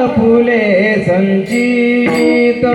आपुले संगीता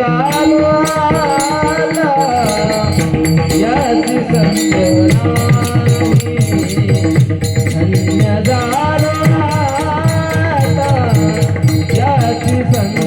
झालो आता याची संग धन्य झालो आता याची संग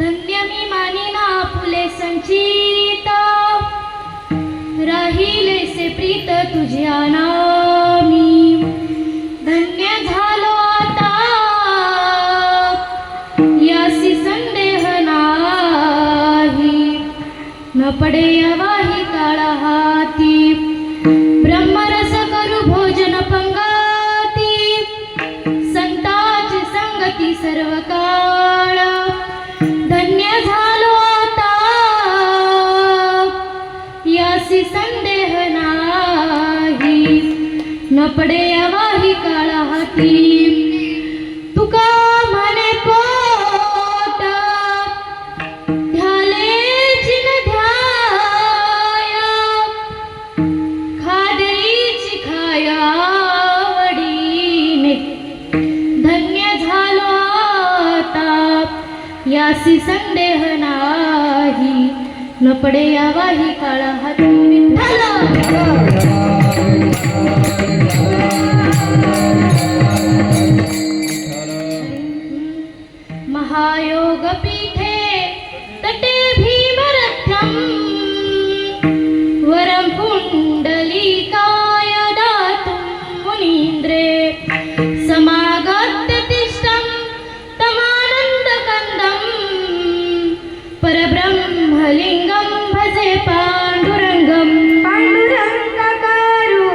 धन्य मी मानिना फुले संचित राहिले से प्रीत तुझ्या नामी धन्य झालो आता यासी संदेह नाही न पडे यावाही काळा हाती ब्रह्मरस करू भोजन पंगती संताची संगती सर्व काळ धन्य झालो आता यासी संदेह नाही न पडे यावाही काळा हाती तुका म्हणे पोट ध्याले जिन ध्याया खादरीची खाया वडीने धन्य झालो आता यासी संदेह नाही न पडे यावाही काळा हाती महायोग पीठे तटे भीमरथ्यम वरं पुंडलीकाय दातुं मुनीन्द्रे समागत्य तिष्ठं तमानन्दकन्दं परब्रह्मलिङ्गं भजे पाण्डुरङ्गं पाण्डुरङ्गकारो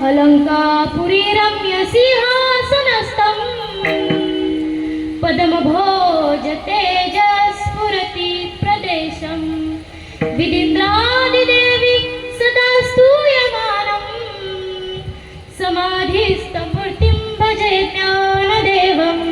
अलंकापुरी रम्य सिंहासनस्थं पद्मभोज तेजस्फुरति प्रदेशं विदिन्द्रादिदेवी सदा स्तूयमानं समाधिस्थमूर्तिं भजे ज्ञानदेवम्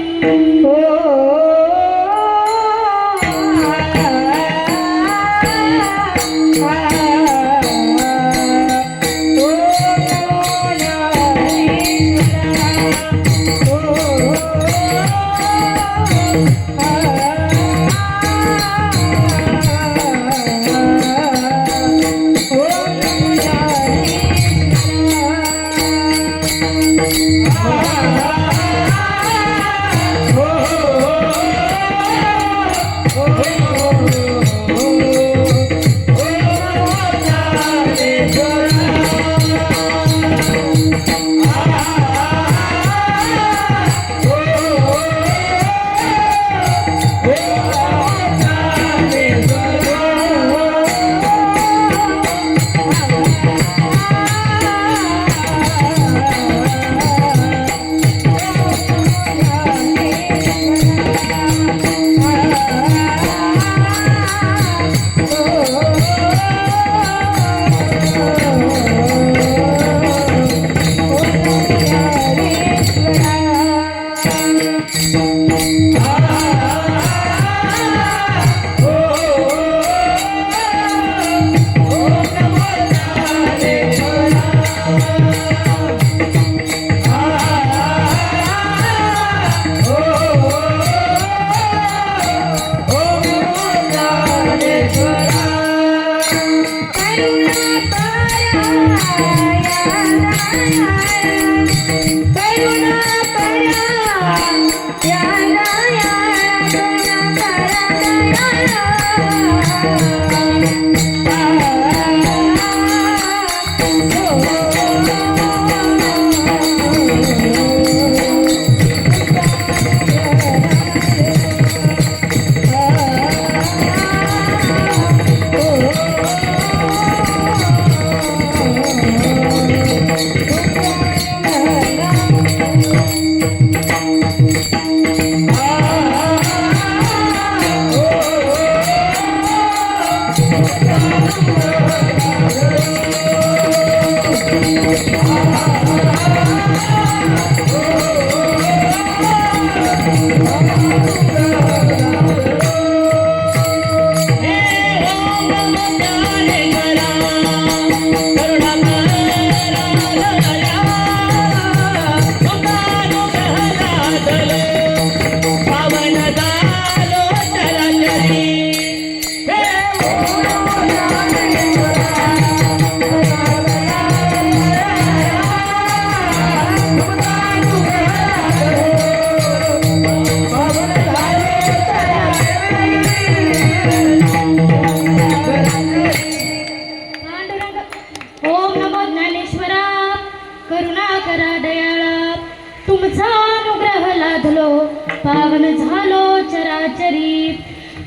पावन झालो चराचरी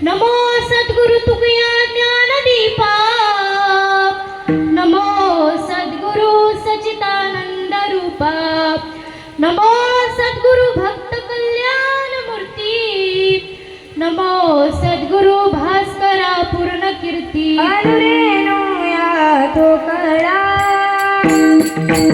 नमो सद्गुरु तुकया ज्ञानदीपा नमो सद्गुरु सच्चिदानंद रूपा नमो सद्गुरु भक्त कल्याण मूर्ती नमो सद्गुरु भास्करा पूर्ण कीर्ती अनुरेनुया तो कळा अनुरेनुया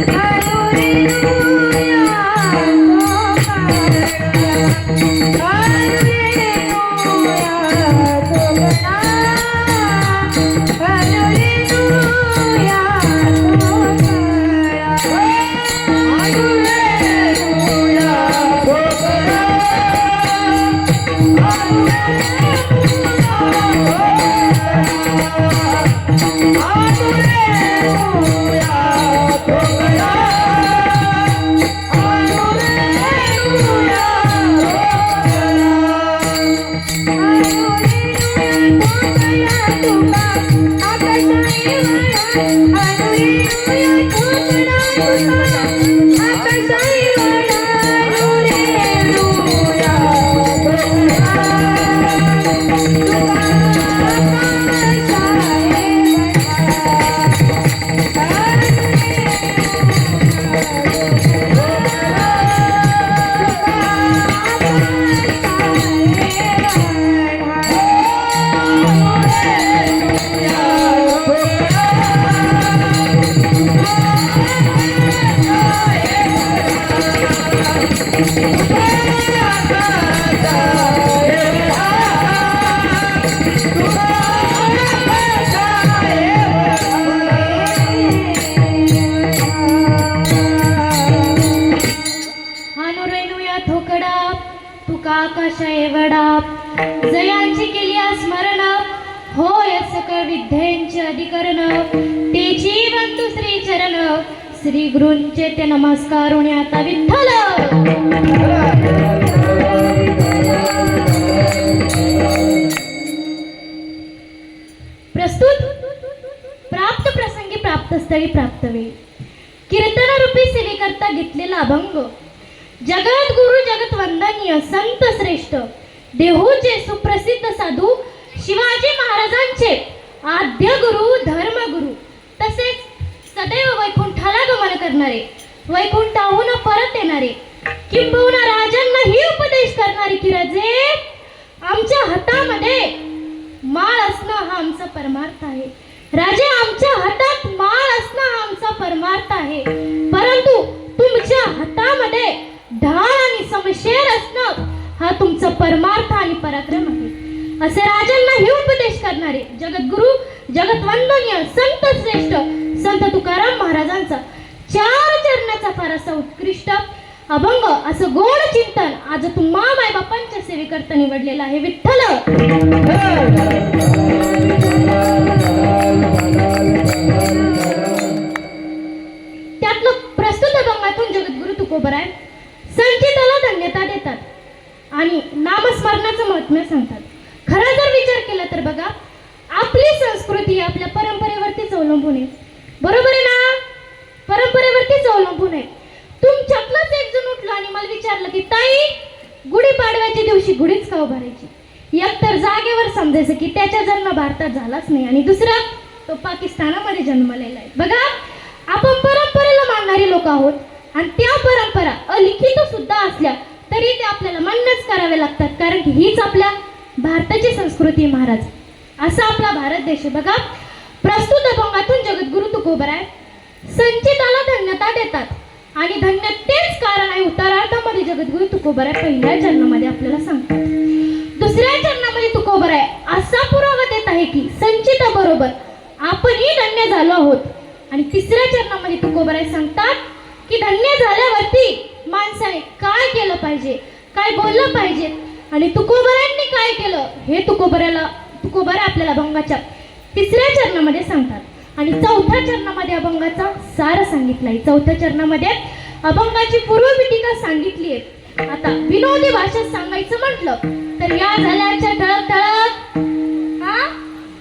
आकाश एवढा जयांची केली स्मरण होय सकळ विद्यांचे अधिकरण तेची वंतु श्री चरण श्री गुरूंचे ते नमस्कारुणी आता विठ्ठल प्रस्तुत प्राप्त प्रसंगी प्राप्त स्थळी प्राप्त वेळी कीर्तन रूपी सेवेकरता घेतलेला अभंग जगत गुरु जगत वंदनीय संत श्रेष्ठ देहूचे सुप्रसिद्ध साधू शिवाजी महाराजांचे आद्य गुरु धर्मगुरु तसेच सदैव वैकुंठाला गमन करणारे वैकुंठाहून परत येणारे किंबहुना राजांनाही उपदेश करणारे की राजे आमच्या हातामध्ये माळ असणं हा आमचा परमार्थ आहे राजे आमच्या हातात माळ असणं हा आमचा परमार्थ आहे परंतु तुमच्या हातामध्ये ढाल आणि समशेर असणं हा तुमचा परमार्थ आणि पराक्रम आहे असे राजांनाही उपदेश करणारे जगद्गुरु जगतवंदनीय संत श्रेष्ठ संत तुकाराम महाराजांचा 4 चरणाचा फार असा उत्कृष्ट अभंग असं गोड चिंतन आज तुम्हा माय बापांच्या सेवेकरता निवडलेलं आहे विठ्ठल त्यातलं प्रस्तुत अभंगातून जगद्गुरु तुकोबराय संचिताला धन्यता देतात आणि नामस्मरणाचं महत्त्व सांगतात खरं जर विचार केला तर बघा आपली संस्कृती आपल्या परंपरेवरतीच अवलंबून आहे बरोबर आहे ना परंपरेवरतीच अवलंबून आहे तुमच्यातलाच एक जण उठला आणि मला विचारलं की ताई गुढीपाडव्याच्या दिवशी गुढीच का उभारायची एक तर जागेवर समजायचं की त्याचा जन्म भारतात झालाच नाही आणि दुसरा तो पाकिस्तानामध्ये जन्मलेला आहे बघा आपण परंपरेला मानणारी लोक आहोत आणि त्या परंपरा अलिखित सुद्धा असल्या तरी ते आपल्याला मान्यच करावे लागतात कारण की हीच आपल्या भारताची संस्कृती महाराज असा आपला भारत देश आहे बघा प्रस्तुत अभंगातून जगद्गुरु तुकोबराय संचिताला धन्यता देतात आणि धन्य तेच कारण आहे उत्तरार्धामध्ये जगद्गुरु तुकोबराय पहिल्या चरणामध्ये आपल्याला सांगतात दुसऱ्या चरणामध्ये तुकोबराय असा पुरावा देत आहे की संचिता बरोबर आपणही धन्य झालो आहोत आणि तिसऱ्या चरणामध्ये तुकोबराय सांगतात की धन्य झाल्यावरती माणसाने काय केलं पाहिजे काय बोललं पाहिजे आणि तुकोबरायांनी काय केलं हे तुकोबराय आपल्याला अभंगाच्या तिसऱ्या चरणामध्ये सांगतात आणि चौथ्या चरणामध्ये अभंगाचा सार सांगितलाय चौथ्या चरणामध्ये अभंगाची पूर्वपीठिका सांगितली आहे आता विनोदी भाषेत सांगायचं म्हटलं तर या झाल्याच्या ठळक ठळक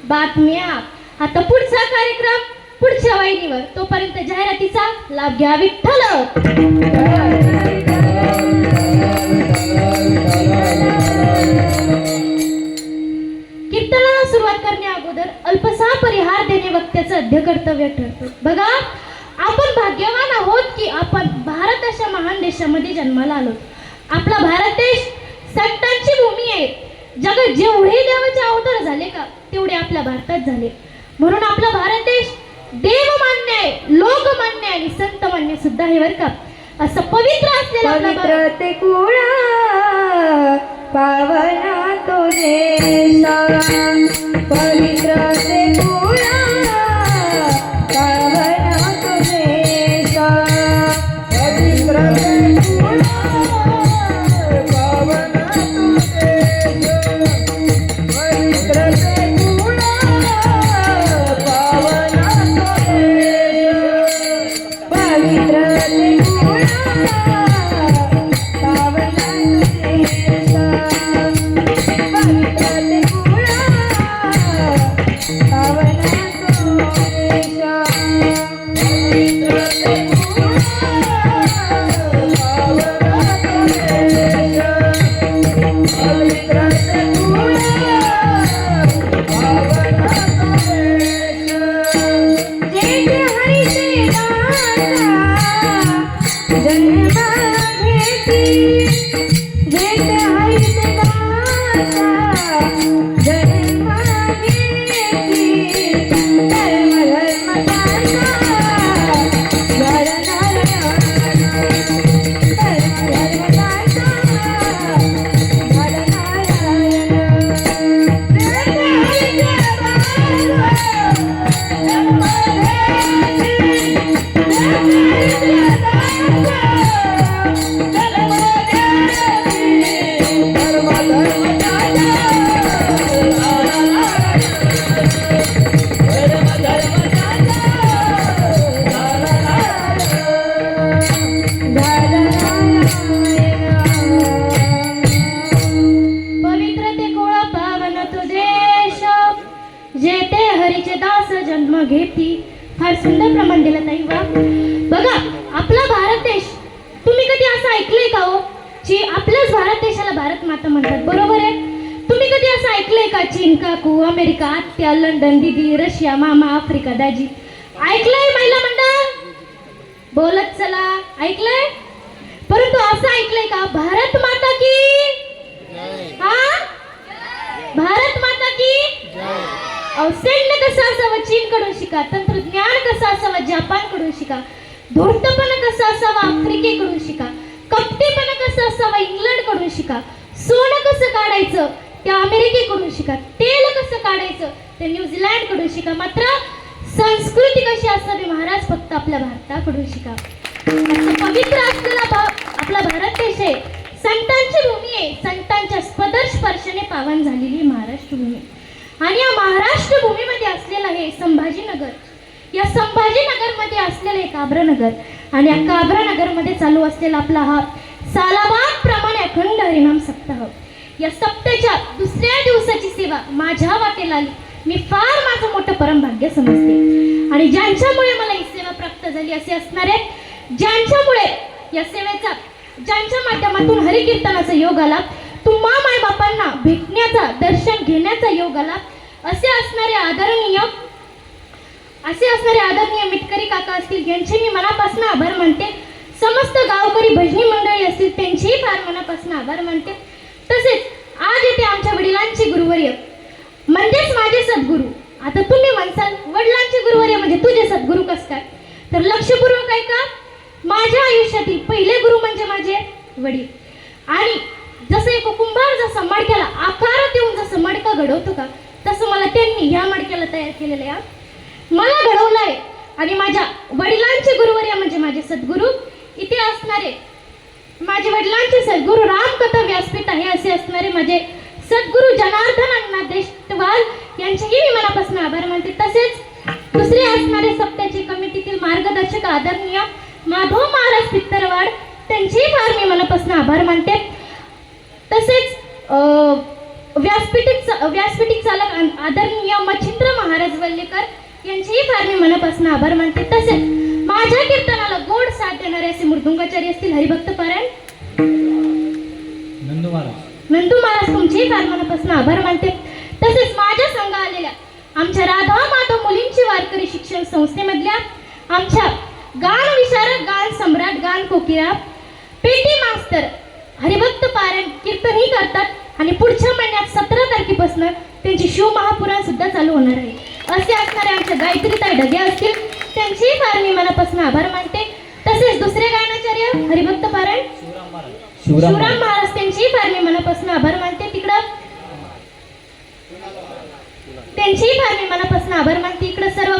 बातम्या आता पुढचा कार्यक्रम पुढच्या वाहिनीवर तोपर्यंत जाहिरातीचा लाभ घ्या विठ्ठल कीर्तनाला सुरुवात करण्या अगोदर अल्पसा परिहार देणे वक्त्याचं अध्य कर्तव्य ठरतं बघा आपण भाग्यवान आहोत की आपण भारत अशा महान देशामध्ये जन्माला आलो आपला भारत देश संतांची भूमी आहे जगात जेवढे देवाचे अवतार झाले का तेवढे आपल्या भारतात झाले म्हणून आपला भारत देश देव मान्य आहे लोक मान्य आणि संत मान्य सुद्धा आहे बरं का असं पवित्र असलेला पवित्र ते कुळा पावना तो देश पवित्र ते कुळा पावना तो देश पवित्र ते कुळा पावना तो देश पवित्र ते कुळा पावना तो देश पवित्र ते पावना एवढं सुंदर प्रमाण दिलं ताई. वा बघा आपला भारत देश, तुम्ही कधी असं ऐकलंय का हो की आपल्याच भारत देशाला भारत माता म्हणतात, बरोबर आहे? तुम्ही कधी असं ऐकलंय का चीन काकू, अमेरिका आत्या, लंडन दीदी, रशिया मामा, आफ्रिका दाजी? ऐकलंय महिला मंडळ? बोलत चला, ऐकलंय? परंतु असं ऐकलंय का भारत माता की? हा, भारत माता की? सैन्य कसं असावं चीन कडून शिका, तंत्रज्ञान कसं असावं जपान कडून शिका, धूर्तपणा कसं असावं आफ्रिकेकडून शिका, कपटीपणा कसं असावं इंग्लंड कडून शिका, सोनं कसं काढायचं त्या अमेरिकेकडून शिका, तेल कसं काढायचं ते न्यूझीलंड कडून शिका, मात्र संस्कृती कशी असावी महाराज फक्त आपल्या भारताकडून शिका. असं पवित्र असलेला आपला भारत देश आहे, संतांची भूमी आहे, संतांच्या स्पर्शाने पावन झालेली महाराष्ट्र भूमी. आणि या महाराष्ट्र भूमीमध्ये असलेलं हे संभाजीनगर, या संभाजीनगरमध्ये असलेलं हे काब्रानगर, आणि या काब्रानगरमध्ये चालू असलेला आपला हा सालाबाद प्रमाणे अखंड हरिनाम सप्ताह. या सप्त्याच्या दुसऱ्या दिवसाची सेवा माझ्या वाटेला आली, मी फार माझं मोठं परमभाग्य समजते. आणि ज्यांच्यामुळे मला ही सेवा प्राप्त झाली असे असणार आहेत, ज्यांच्यामुळे या सेवेचा, ज्यांच्या माध्यमातून हरिकीर्तनाचा योग आला, तुम्हा माय बापांना भेटण्याचा, दर्शन घेण्याचा योग आला, असे असणारे आदरणीय मिटकरी काका असतील यांचे मी मनापासून आभार मानते. समस्त गावकरी भजनी मंडळी असतील त्यांचेही फार मनापासून आभार मानते. तसेच आज येथे आमच्या वडिलांचे गुरुवर्य म्हणजेच माझे सद्गुरू. आता तुम्ही म्हणसाल वडिलांचे गुरुवर्य म्हणजे तुझे सद्गुरू कसं काय? तर लक्षपूर्वक ऐका, माझ्या आयुष्यातील पहिले गुरु म्हणजे माझे वडील. आणि जसं एक कुंभार जसा मडक्याला आकार देऊन जसं मडका घडवतो का, तसं मला त्यांनी ह्या मडक्याला तयार केलेलं आहे, मला घडवलंय. आणि माझ्या वडिलांचे गुरुवर्य म्हणजे माझे सद्गुरू, इथे असणारे माझे वडिलांचे सद्गुरू रामकथा व्यासपीठ आहे असे असणारे माझे सद्गुरू जनार्दन अण्णा देशवाल यांचेही मी मनापासून आभार मानते. तसेच दुसरे असणारे सप्त्याचे कमिटीतील मार्गदर्शक आदरणीय माधव महाराज पित्तरवाड त्यांचेही फार मी मनापासून आभार मानते. तसेच व्यासपीठिक चालक आदरणीय मच्छिंद्र महाराज वल्लेकर यांचेही फार मी मनापासून आभार मानते. तसेच माझ्या कीर्तनाला गोड साथ देणारे असे मृदुंगाचार्य असतील हरिभक्त पारायण नंदू महाराज तुमचेही फार मनापासून आभार मानते. तसेच माझ्या संघ आलेल्या आमच्या राधा माधव मुलींची वारकरी शिक्षण संस्थेमधल्या आमच्या गान विशारद, गान सम्राट, गान कोकिळा, पेटी मास्तर हरिभक्त पारायण कीर्तनही करतात. आणि पुढच्या महिन्यात 17 तारखेपासून त्यांची शिव महापुराण सुद्धा चालू होणार आहे. असे असणारे आमच्या गायत्रीताई ढगे असतील त्यांचेही फार मी मनापासून आभार मानते. तसेच दुसरे गायनाचार्य हरिभक्त पारायण शिवराम महाराज त्यांचेही फार मी मनापासून आभार मानते. तिकडं त्यांचेही फार मी मनापासून आभार मानते. इकडं सर्व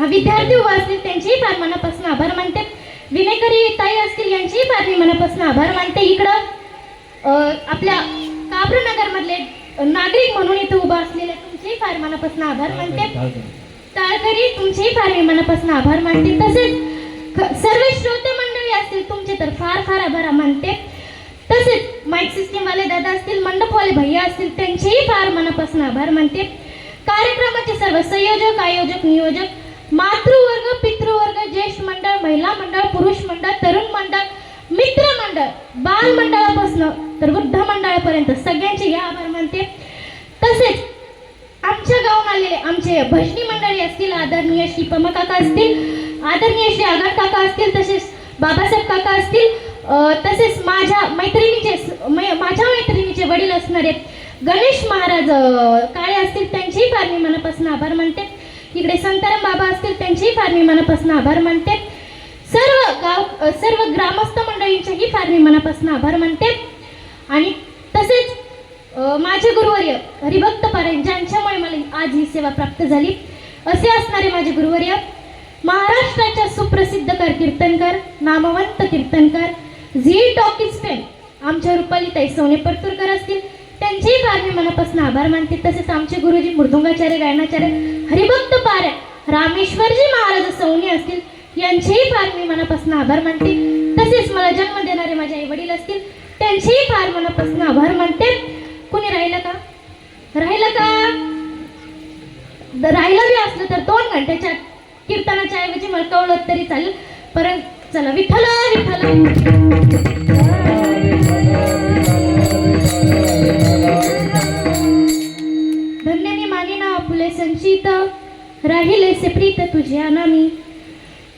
विद्यार्थी उभा असतील त्यांचेही फार मनापासून आभार मानते. विनेकरी ताई असतील यांचेही फार मी मनापासून आभार मानते. इकडं आपल्या काब्रनगर मधले नागरिक म्हणून इथे उभा असलेले तुमचेही फार मनापासून आभार मानते. ताळकरी तुमचेही फार मी मनापासून आभार मानते. तसेच सर्व श्रोते मंडळी असतील तुमचे तर फार फार आभार मानते. तसेच माईक सिस्टीम वाले दादा असतील, मंडपवाले भैया असतील त्यांचेही फार मनापासून आभार मानते. कार्यक्रमाचे सर्व संयोजक, आयोजक, नियोजक, मातृवर्ग, पितृवर्ग, ज्येष्ठ मंडळ, महिला मंडळ, पुरुष मंडळ, तरुण मंडळ, मित्र मंडळ, बाल मंडळापासून तर वृद्ध मंडळापर्यंत सगळ्यांचे आभार मानते. तसेच आमच्या गावून आलेले आमचे भजनी मंडळी असतील, आदरणीय श्री पमा काका असतील, आदरणीय श्री आगार काका असतील, तसेच बाबासाहेब काका असतील, तसेच माझ्या मैत्रिणीचे वडील असणारे गणेश महाराज काळे असतील त्यांचेही फार मी मनापासून आभार मानते. इकडे संताराम बाबा असतील त्यांचेही फार मी मनापासून आभार मानते. सर्व ग्रामस्थ मंडळींचेही फार मी मनापासून आभार मानते. आणि तसेच माझे गुरुवर्य हरिभक्त पारायण ज्यांच्यामुळे मला आज ही सेवा प्राप्त झाली असे असणारे माझे गुरुवर्य महाराष्ट्राच्या सुप्रसिद्ध कीर्तनकार, नामवंत कीर्तनकार, झी टॉकीज फेम आमच्या रुपालीताई सोने परतूरकर असतील त्यांचेही फार मी मनापासून आभार मानते. तसेच आमचे गुरुजी मृदुंगाचार्य, गायनाचार्य, हरिभक्त पारायण रामेश्वरजी महाराज सौनी असतील यांचेही फार मी मनापासून आभार मानते. तसेच मला जन्म देणारे माझे आई वडील असतील त्यांचेही फार मनापासून आभार मानते. कुणी राहिलं का? राहिलं बी असलं तर 2 घंट्याच्या कीर्तनाच्या ऐवजी मला कळलं तरी चालेल. परंतु चला विठ्ठल विठ्ठल. धन्य मी मानिना फुले संचित राहिले से प्रीत तुझ्या नामी.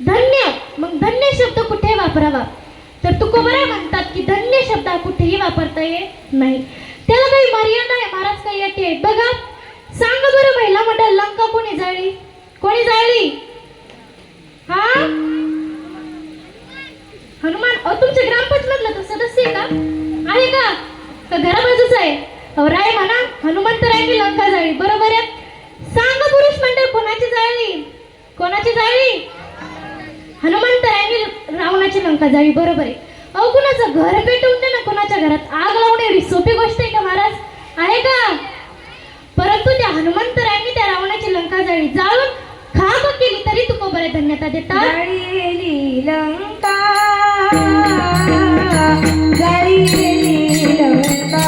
धन्य, मग धन्य शब्द कुठे वापरावा तर तुकोबराय म्हणतात की धन्य शब्द कुठेही वापरता येत नाही. त्याला काही मर्यादा आहे महाराज, काही अटी आहेत. बघा सांगा बरं, महिला मंडळ लंका कोणी जाळली? कोणी जाळली? हा हनुमान. तुमच्या ग्रामपंचायतला तो सदस्य आहे का? आहे का? का घराबाजूच आहे? राय म्हणा हनुमंतरायांनी लंका जाळली, बरोबर आहे. सांगा पुरुष मंडळ कोणाची जाळली? कोणाची जाळली? हनुमंतरायांनी रावणाची लंका जाळली, बरोबर आहे. अहो कुणाचं घर पेटवून दे ना, कोणाच्या घरात आग लावणे एवढी सोपी गोष्ट आहे का महाराज? आहे का? परंतु त्या हनुमंतरायांनी त्या रावणाची लंका जाळली, जाळून खाक केली तरी तुकोबराय धन्यता देतात. जाळलेली लंका, जाळलेली लंका.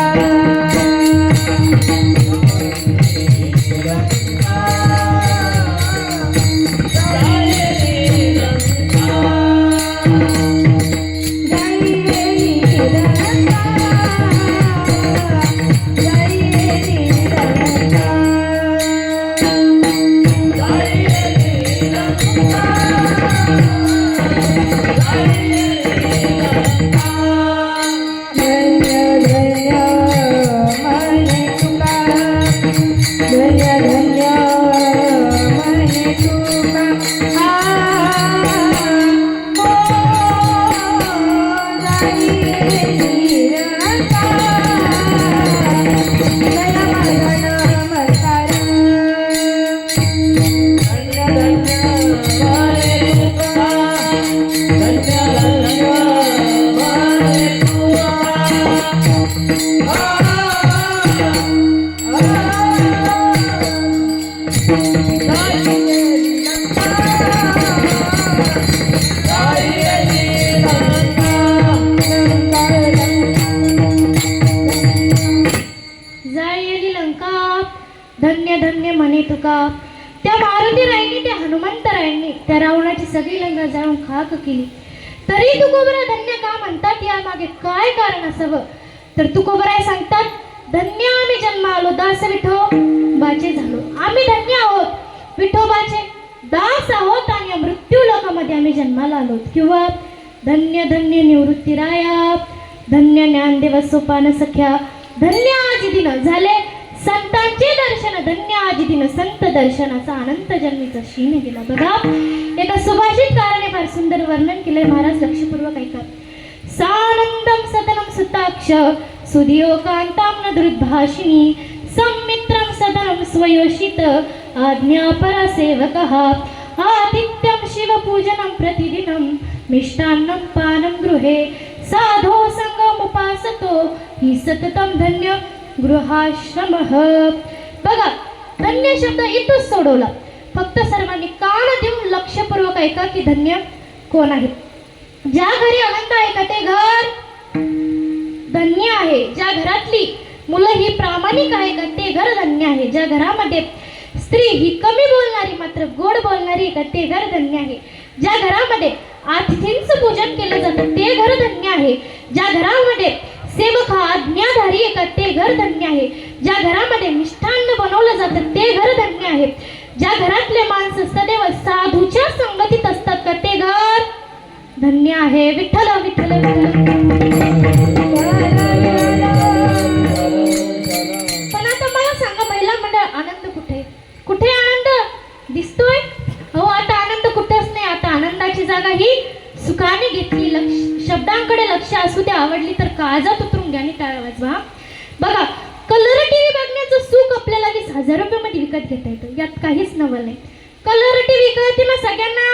जाळलेली लंका धन्य धन्य म्हणे तुका. त्या मारुतीरायांनी त्या हनुमंतरायांनी त्या रावणाची सगळी लंका जाळून खाक केली, तरी तुकोबराय धन्य का म्हणतात? या मागे काय कारण असावं तर तुकोबराय सांगतात, धन्य आम्ही जन्म आलो दास विठोबाचे झालो. आम्ही धन्य आहोत, विठोबाचे दास आहोत आणि मृत्यू लोकामध्ये आम्ही जन्माला आलो. किंवा धन्य धन्य निवृत्ती राया, धन्य ज्ञानदेव सोपान सख्या, धन्य आजी दिन झाले संतांचे दर्शन, धन्य आजी दिन संत दर्शनाचा अनंत जन्मीचा शीन गेला. बघा एका सुभाषितकाराने फार सुंदर वर्णन केलंय महाराज, लक्षपूर्वक ऐका. सानंदम सदनम सुताक्ष सुधियो कांताम नदृद्भाषिणी सम्मित्रम सदनम स्वयोषित आज्ञापरा सेवकः आदित्यम शिवपूजनं प्रतिदिनं मिष्टान्नं पानं गृहे साधो संगमुपासतो हि सततं धन्य गृहाश्रमः. बघा धन्य शब्द इथंच सोडवला, फक्त सर्वांनी कान देऊन लक्षपूर्वक ऐका की धन्य कोण आहे. ज्या घरी आनंद आहे का ते घर धन्य आहे. ज्या घरातली मुलं ही प्रामाणिक आहे का ते घर धन्य आहे. ज्या घरामध्ये स्त्री ही कमी बोलणारी मात्र गोड बोलणारी का ते घर धन्य आहे. ज्या घरामध्ये अतिथींचं पूजन केलं जातं ते घर धन्य आहे. ज्या घरामध्ये सेवक हा आज्ञाधारी आहे का ते घर धन्य आहे. ज्या घरामध्ये मिष्ठान्न बनवलं जातं ते घर धन्य आहे. ज्या घरातले माणसं सदैव साधूच्या संगतीत असतात का ते घर धन्य आहे. विठ्ठल विठ्ठल पण आता मला सांगा, महिला मंडळ आनंद कुठे? कुठे आनंद दिसतोय? हो आता आनंद कुठेच नाही. आता आनंदाची जागा ही सुखाने घेतली. शब्दांकडे लक्ष असू दे, आवडली तर काळजात उतरून घ्या आणि टाळा वाजवा. बघा कलर टीव्ही बघण्याचं सुख आपल्याला 20,000 रुपयामध्ये विकत घेता येतं, यात काहीच नवल नाही. कलर टीव्ही कळते ना सगळ्यांना?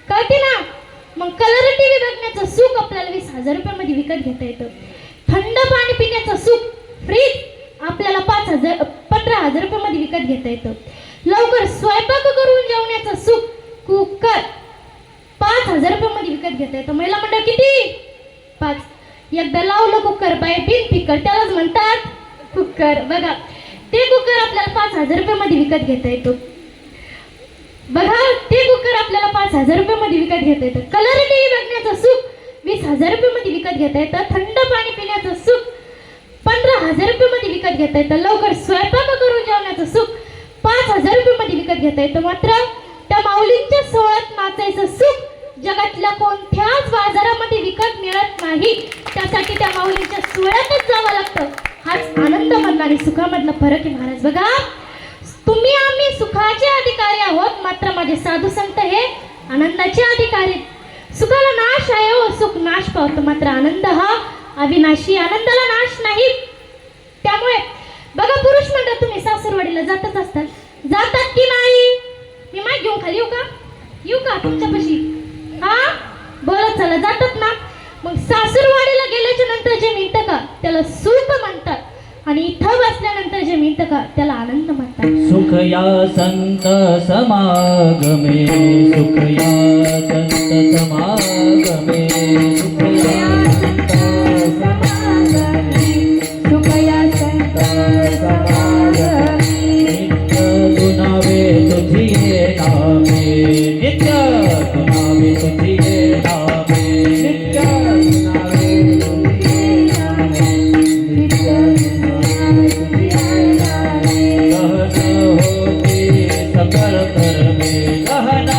कळते ना? मग कलर टीव्ही बघण्याचं सुख आपल्याला 20,000 रुपयामध्ये विकत घेता येतं. थंड पाणी पिण्याचं सुख फ्रीज आपल्याला 15,000 रुपयामध्ये विकत घेता येतं. लवकर स्वयंपाक करून जेवण्याचं सुख कुकर 5,000 रुपयामध्ये विकत घेता येतं. महिला मंडळ किती? 5. एकदा लावलं कुकर बाय बिन फिकर त्यालाच म्हणतात कुकर. बघा ते कुकर आपल्याला 5,000 रुपयामध्ये विकत घेता येतो. बघा ते कुकर 50,000 रुपयामध्ये विकत घेता येतं. कलर टीव्ही बघण्याचं सुख 20,000 रुपयामध्ये विकत घेता येतं. थंड पाणी पिण्याचं सुख 15,000 रुपयामध्ये विकत घेता येतं. लवकर स्वयंपाक करून जेवण्याचं सुख 5,000 रुपयामध्ये विकत घेता येतं. मात्र त्या माऊलींच्या सोहळ्यात नाचायचं सुख जगातल्या कोणत्याच बाजारामध्ये विकत मिळत नाही. त्यासाठी त्या माऊलींच्या सोहळ्यातच जावं लागतं. हाच आनंदामधला आणि सुखामधला फरक आहे महाराज. बघा, तुम्ही आम्ही सुखाचे अधिकारी आहोत, मात्र माझे साधू संत हे आनंदाचे अधिकारी. सुखाला नाश आहे व सुख नाश पावतो, मात्र आनंद हा अविनाशी, आनंदाला नाश नाही. त्यामुळे बघा, पुरुष मंडळ तुम्ही सासूरवाडीला जातच असतात, जातात की नाही? मी माय घेऊन खाली येऊ का तुमच्यापाशी? हा, बोलत चला, जातात ना? मग सासूरवाडीला गेल्याच्या नंतर जे मिळतं का त्याला सुख म्हणतात, आणि इथं बसल्यानंतर जे मिळतं का त्याला आनंद म्हणतात. सुख या संत समागमे, सुख या संत समागमे, सुख या संत समागमे, सुख या संत समागमे. नित्य गुणावे तुझिये नामे, नित्य गुणावे तुझिये नामे, नित्य गुणावे तुझिये नामे, नित्य गुणावे तुझिये नामे. गहन होती सकळ कर्मे, गहन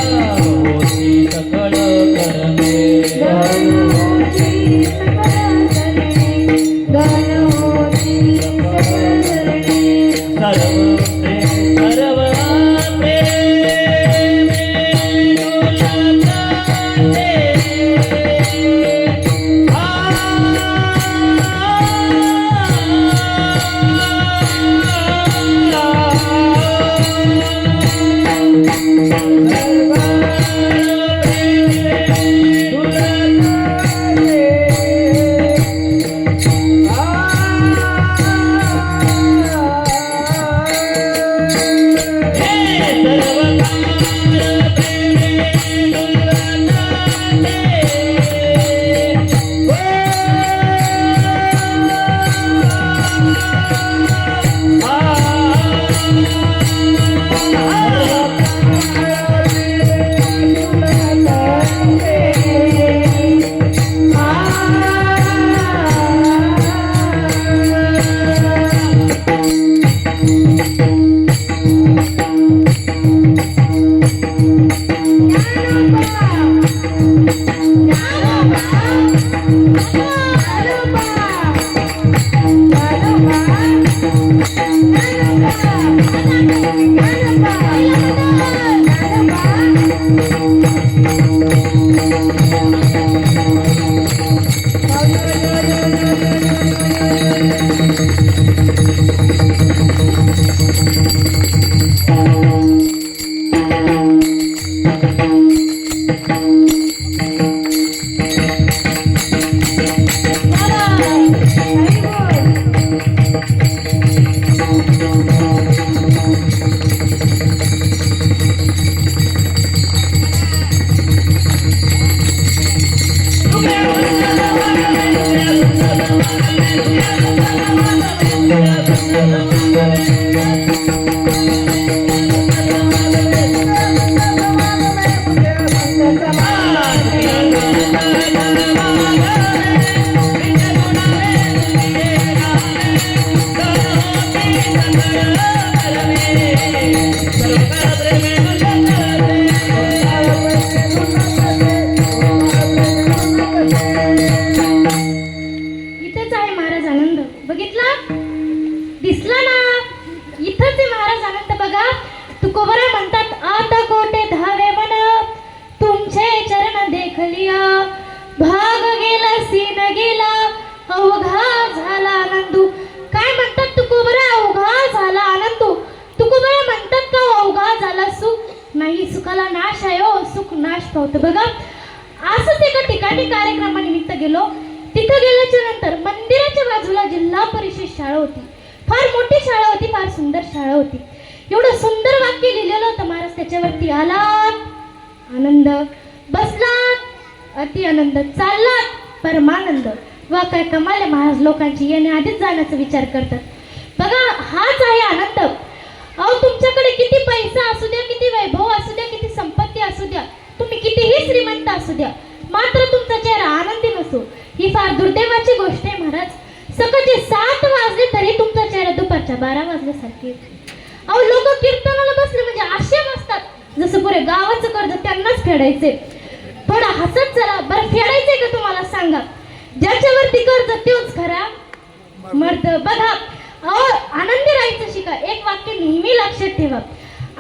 होती सकळ कर्मे, गहन होती सकळ करणे, गहन होती सकळ करणे. सर्व प्रेम तुला इथेच आहे महाराज आनंद. बघितला? दिसला ना? इथंच आहे महाराज आनंद. बघा, तुकोबरा म्हणतात, आता कोटे धावे मन तुमचे चरण देखलिया, भाग गेला सीन गेला अवघा झाला आनंदू. काय म्हणतात तुकोबरा? अवघा झाला आनंदू. तुकोबरा म्हणतात का अवघा झाला सुख? नाही, सुखाला नाश आहे हो, सुख नाश पावतं. बघा, असंच एका ठिकाणी कार्यक्रमानिमित्त गेलो. तिथं गेल्याच्या नंतर मंदिराच्या बाजूला जिल्हा परिषद शाळा होती. फार मोठी शाळा होती, फार सुंदर शाळा होती. एवढं सुंदर वाक्य लिहिलेलं होतं महाराज. त्याच्यावरती आलात आनंद, बसलात अति आनंद, चाललात परमानंद. वा काय कमाल आहे महाराज. लोकांची येणे आधीच जाण्याचा विचार करतात. बघा, हाच आहे आनंद. अहो, तुमच्याकडे किती पैसा असू द्या, किती वैभव असू द्या, किती संपत्ती असू द्या, तुम्ही किती असू द्या, मात्र तुमचा चेहरा आनंदी नसो ही फार दुर्दैवाची गोष्ट आहे महाराज. सकाळचे 7 वाजले तरी तुमचा चेहरा दुपारच्या 12 वाजल्यासारखे. अहो लोक कीर्तनाला बसले म्हणजे असे बसतात जसं पुरे गावाचं कर्ज त्यांनाच फेडायचे. थोडा हसत चला. बरं फेडायचंय का तुम्हाला सांगा? ज्याच्यावरती कर्ज तोच खरा मर्द. बघा अहो आनंदी राहायचं शिका. एक वाक्य नेहमी लक्षात ठेवा,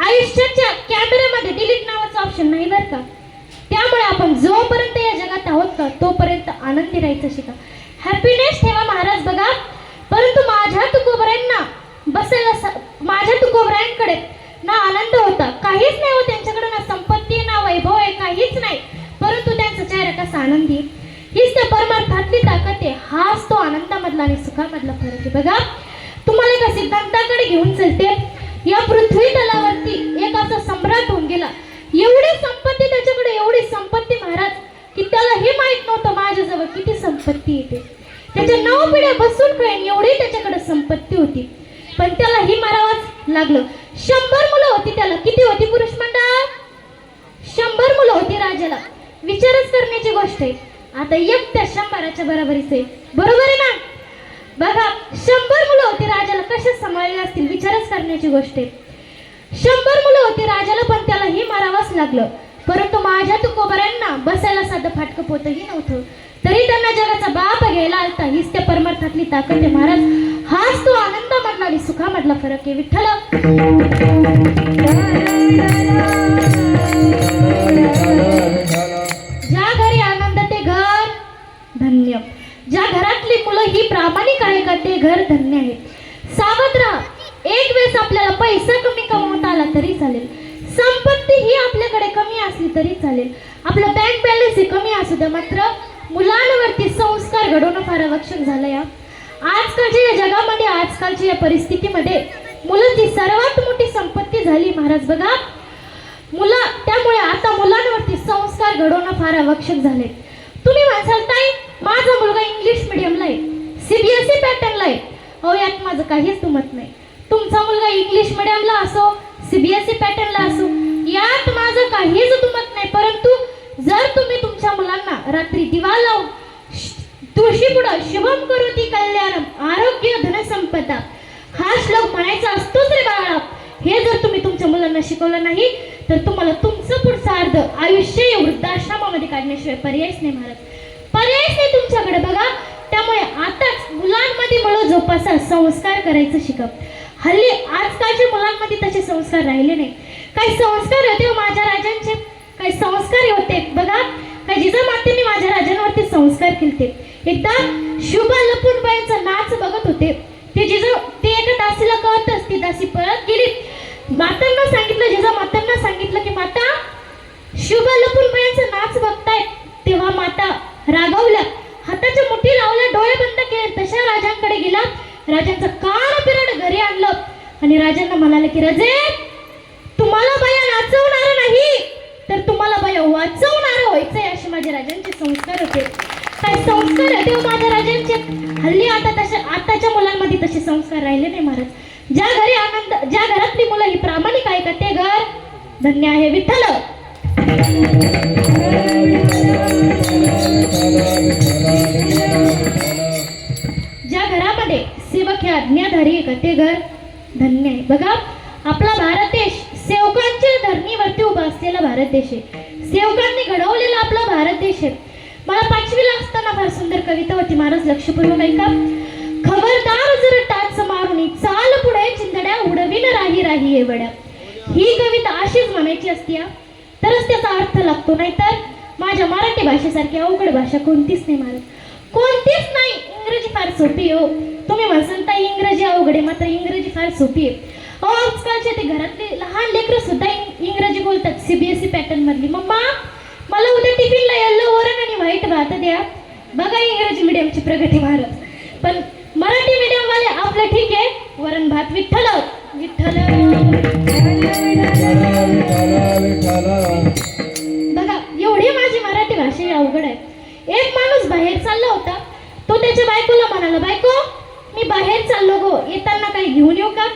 आयुष्याच्या कॅमेऱ्यामध्ये डिलीट नावाचं ऑप्शन नाही बरं का. त्यामुळे आपण जोपर्यंत या जगात आहोत का तोपर्यंत आनंदी राहायचं शिका. हॅपीनेस ठेवा महाराज. बघा परंतु माझ्या तुकोबऱ्यांना बसायला माझ्या तुकोबऱ्यांकडे ना आनंद होता, काहीच नाही हो त्यांच्याकडे, ना संपत्ती ना वैभव आहे, काहीच नाही. परंतु त्यांचा चेहरा कसा आनंदी, हीच त्या परमार्थातली ताकद आहे. हाच तो आनंदामधला आणि सुखामधला फरक आहे. बघा तुम्हाला एका सिद्धांताकडे घेऊन चलते. या पृथ्वी तलावरती एक असा सम्राट होऊन गेला. एवढी संपत्ती त्याच्याकडे, एवढी संपत्ती महाराज की त्याला हे माहित नव्हतं माझ्याजवळ किती संपत्ती येते. त्याच्या 9 पिढ्या बसून कळेन एवढी त्याच्याकडे संपत्ती होती. पण त्याला ही मारावंच लागलं. 100 मुलं होती त्याला. किती होती पुरुष मंडळ? 100 मुलं होती राजाला. विचारच करण्याची गोष्ट आहे. आता एक त्या 100च्या बरोबरीच आहे, बरोबर आहे ना? बघा 100 मुलं होती राजाला, कशा सांभाळले असतील विचारच करण्याची गोष्ट आहे. 100 मुलं होती राजाला पण त्याला ही मारावंच लागलं. परंतु माझ्या तुकोबऱ्यांना बसायला साधं फाटकं पोतही नव्हतं, तरी त्यांना जगाचा बाप घ्यायला आलता. हीच त्या परमार्थातली ताकद आहे महाराज. हाच तो आनंदामधला आणि सुखामधला फरक आहे. विठ्ठल ज्या घरी आनंद ते घर धन्य. ज्या घरातली मुलं ही प्रामाणिक आहे का ते घर धन्य आहे. सावध राहा. एक वेळेस आपल्याला पैसा कमी कमवता आला तरी चालेल, संपत्ती ही आपल्याकडे कमी असली तरी चालेल, आपलं बँक बॅलन्स ही कमी असू द्या, मात्र मुलांवरती संस्कार घडवणं फार आवश्यक झालंय. आजकालच्या या जगामध्ये, आजकालच्या या परिस्थितीमध्ये मुलांची सर्वात मोठी संपत्ती झाली महाराज. बघा त्यामुळे आता मुलांवरती संस्कार घडवणं फार आवश्यक झाले. तुम्ही म्हणसाल ताई माझा मुलगा इंग्लिश मिडियमला आहे, CBSE पॅटर्नला आहे. अहो यात माझं काहीच दुमत नाही. तुमचा मुलगा इंग्लिश मिडियमला असो, CBSE पॅटर्नला असो, यात माझं काहीच दुमत नाही. परंतु जर तुम्ही तुमच्या मुलांना रात्री दिवा लावून तुळशी पुढं शुभम करोति कल्याणम आरोग्य धनसंपदा हा श्लोक म्हणायचा असतोच रे बाळा, हे जर तुम्ही तुमच्या मुलांना शिकवलं नाही तर तुम्हाला तुमचं पुढचं अर्ध आयुष्य या वृद्धाश्रमामध्ये काढण्याशिवाय पर्यायच नाही महाराज. पर्यायच नाही तुमच्याकडे. बघा त्यामुळे आताच मुलांमध्ये मुलं जोपासा संस्कार करायचं शिकव. हल्ली आजकालच्या मुलांमध्ये तसे संस्कार राहिले नाही. काही संस्कार होते माझ्या राजांचे, काही संस्कार होते. बघा काही जिजामातेंनी माझ्या राजांवरती संस्कार केले. एकदा शुभा लपून बाईंचा नाच बघत होते. ते एका दासीला कळतच ती दासी पळत गेली. मातांना सांगितलं, जिजामातांना सांगितलं की माता शुभा लपून बाईंचा नाच बघताय. तेव्हा माता रागावल्या, हाताच्या मुठी लावल्या, डोळे बंद केले. तशा राजांकडे गेला, राजांचा कान पिरड घरी आणलं आणि राजांना म्हणाले की राजे तुम्हाला बाया नाचवणार नाही तर तुम्हाला बाया वाचवणार व्हायचंय. असे माझ्या राजांचे संस्कार होते. काय संस्कार होते माझ्या राजांचे. हल्ली आताच्या मुलांमध्ये तसे संस्कार राहिले नाही महाराज. ज्या घरी आनंद, ज्या घरातली मुलं ही प्रामाणिक आहे का ते घर धन्य आहे. विठ्ठल ज्या घरामध्ये सेवक हे आज्ञाधारी आहे का ते घर धन्य आहे. बघा आपला भारत देश सेवकांच्या धरणीवरती उभा असलेला भारत देश आहे. सेवकांनी घडवलेला आपला भारत देश आहे. मला 5वीला असताना फार सुंदर कविता होती महाराज, लक्षपूर्वक ऐका. खबरदार जर टाच मारून चाल पुढे चिंधड्या उडवीन राही राही एवढ्या. ही कविता अशीच म्हणायची असती तरच त्याचा अर्थ लागतो, नाहीतर माझ्या मराठी भाषेसारखी अवघड भाषा कोणतीच नाही महाराज, कोणतीच नाही. इंग्रजी फार सोपी हो. तुम्ही म्हणता इंग्रजी अवघड आहे, मात्र इंग्रजी फार सोपी आहे. आजकालचे ते घरातले लहान लेकरं सुद्धा इंग्रजी बोलतात. CBSE पॅटर्न मधली. मम्मा मला उद्या टिफिनला येल्लो वरण आणि व्हाईट भात द्या. बघा इंग्रजी मीडियमची प्रगती महाराज. पण मराठी मीडियम वाले आपलं ठीक आहे, वरण भात. विठ्ठल विठ्ठल. बघा एवढी माझी मराठी भाषा अवघड आहे. एक माणूस बाहेर चालला होता. तो त्याच्या बायकोला म्हणाला, बायको मी बाहेर चाललो गो, येताना काही घेऊन येऊ का?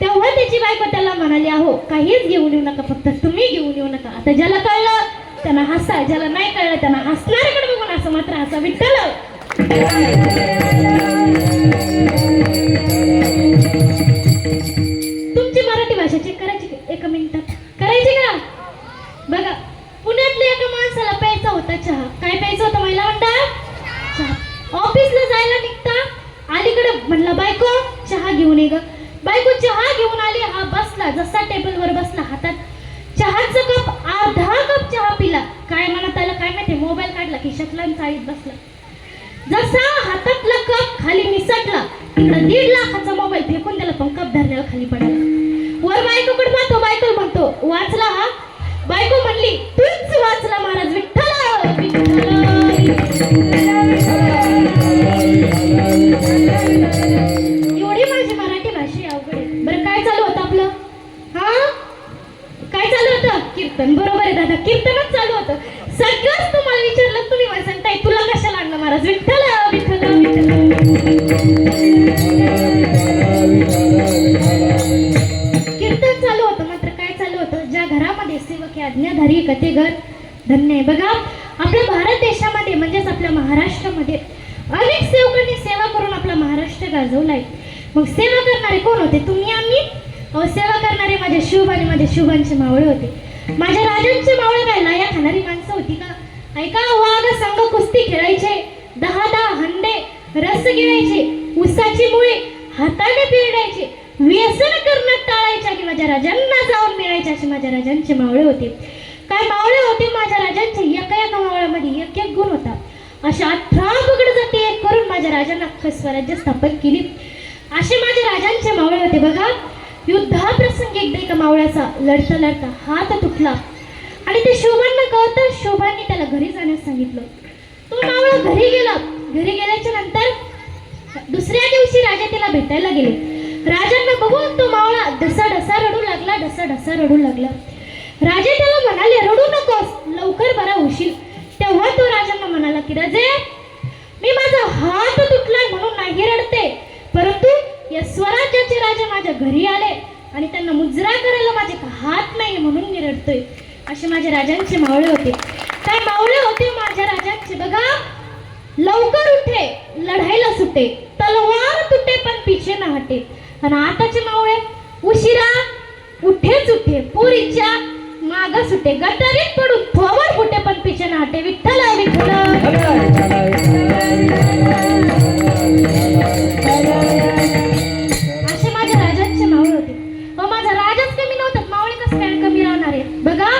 तेव्हा त्याची बायको त्याला म्हणाली, अहो काहीच घेऊन येऊ नका, फक्त तुम्ही घेऊन येऊ नका. आता ज्याला कळलं त्या त्यांना हसा, ज्याला नाही कळलं त्यांना हसणाऱ्याकडे बघून असं मात्र हसा. विठ्ठल तुमची मराठी भाषा चेक करायची का? एका मिनिटात करायची का? बघा, पुण्यातल्या एका माणसाला प्यायचा होता चहा. काय प्यायचा होता महिला म्हणतात? चहा. ऑफिसला जायला निघता अलीकडे म्हणला बायको चहा घेऊन ये ग. बायको चहा घेऊन आली. हा बसला, जसा टेबलवर बसला हातात चहाचा कप, अर्धा कप चहा पिला. काय म्हणत आलं काय माहिती, मोबाईल काढला खिशातला आणि चाळीत बसला. जसा हातातला कप खाली निसटला, तिकडे 1.5 लाखाचा मोबाईल फेकून त्याला पण कप धरल्याला खाली पडाला. वर बायकोकडे पाहतो, बायको म्हणतो वाचला हा? बायको म्हणली तूच वाचला महाराज. विठ्ठल एवढी माझी मराठी भाषा अवघड आहे. बरं काय चालू होतं आपलं? हा काय चालू होतं? कीर्तन. बरोबर आहे दादा, कीर्तनच चालू होतं. सगळंच तुम्हाला विचारलं, तुम्ही मला सांगताय तुला कशाला आणलं महाराज? विठ्ठल विठ्ठल विठ्ठल. कीर्तन चालू होतं, मात्र काय चालू होतं? ज्या घरामध्ये सेवक हे आज्ञाधारी का ते घर धन्य आहे. बघा, आपल्या भारत देशामध्ये म्हणजेच आपल्या महाराष्ट्रामध्ये अनेक सेवकांनी सेवा करून आपला महाराष्ट्र गाजवलाय. मग सेवा करणारे कोण होते? तुम्ही आम्ही. सेवा करणारे माझे शुभ आणि माझे शुभांचे मावळे होते. माझ्या राजांचे मावळे काय लाया खाणारी माणसं होती का? ऐका, वाघ संघ कुस्ती खेळायचे, 10 हंडे रस गिळायचे, उसाची मुळे हाताने पिरडायचे, व्यसन करणं टाळायचे आणि माझ्या राजांना जाऊन मिळायचे. असे माझ्या राजांचे मावळे होते. काय मावळे होते माझ्या राजांचे? एका मावळ्यामध्ये एक गुण होता. अशा 18 पगड जाती एक करून माझ्या राजांना अख्खं स्वराज्य स्थापन केली. असे माझ्या राजांचे मावळे होते. बघा, युद्धाप्रसंगी एकदा एका मावळ्याचा लढता लढता हात तुटला आणि ते शोभांना कळतं. शोभांनी त्याला घरी जाण्यास सांगितलं. तो मावळा घरी गेला. घरी गेल्याच्या नंतर दुसऱ्या दिवशी राजा त्याला भेटायला गेले. राजांना बघून तो मावळा ढसा ढसा रडू लागला, ढसा ढसा रडू लागला. राजे त्याला म्हणाले रडू नकोस, लवकर बरा होशील. तेव्हा तो राजांना म्हणाला की राजे, मी माझा हात तुटलाय म्हणून नाही रडते, परंतु या स्वराज्याचे राजे माझ्या घरी आले आणि त्यांना मुजरा करायला माझे हात नाही म्हणून मी रडतोय. असे माझ्या राजांचे मावळे होते. काय मावळे होते माझ्या राजांचे? बघा, लवकर उठे लढायला सुटे, तलवार तुटे पण पिछे न हटे. आणि आताचे मावळे उशिरा उठेच उठे, पोरीच्या माग सुटे, गटारीत पडून थोवर फुटे पण पिछे न हटे. विठ्ठल विठ्ठल. असे माझ्या राजांचे मावळे होते. माझा राजाच कमी नव्हतात, मावळे कसं काय कमी राहणार आहे? बघा,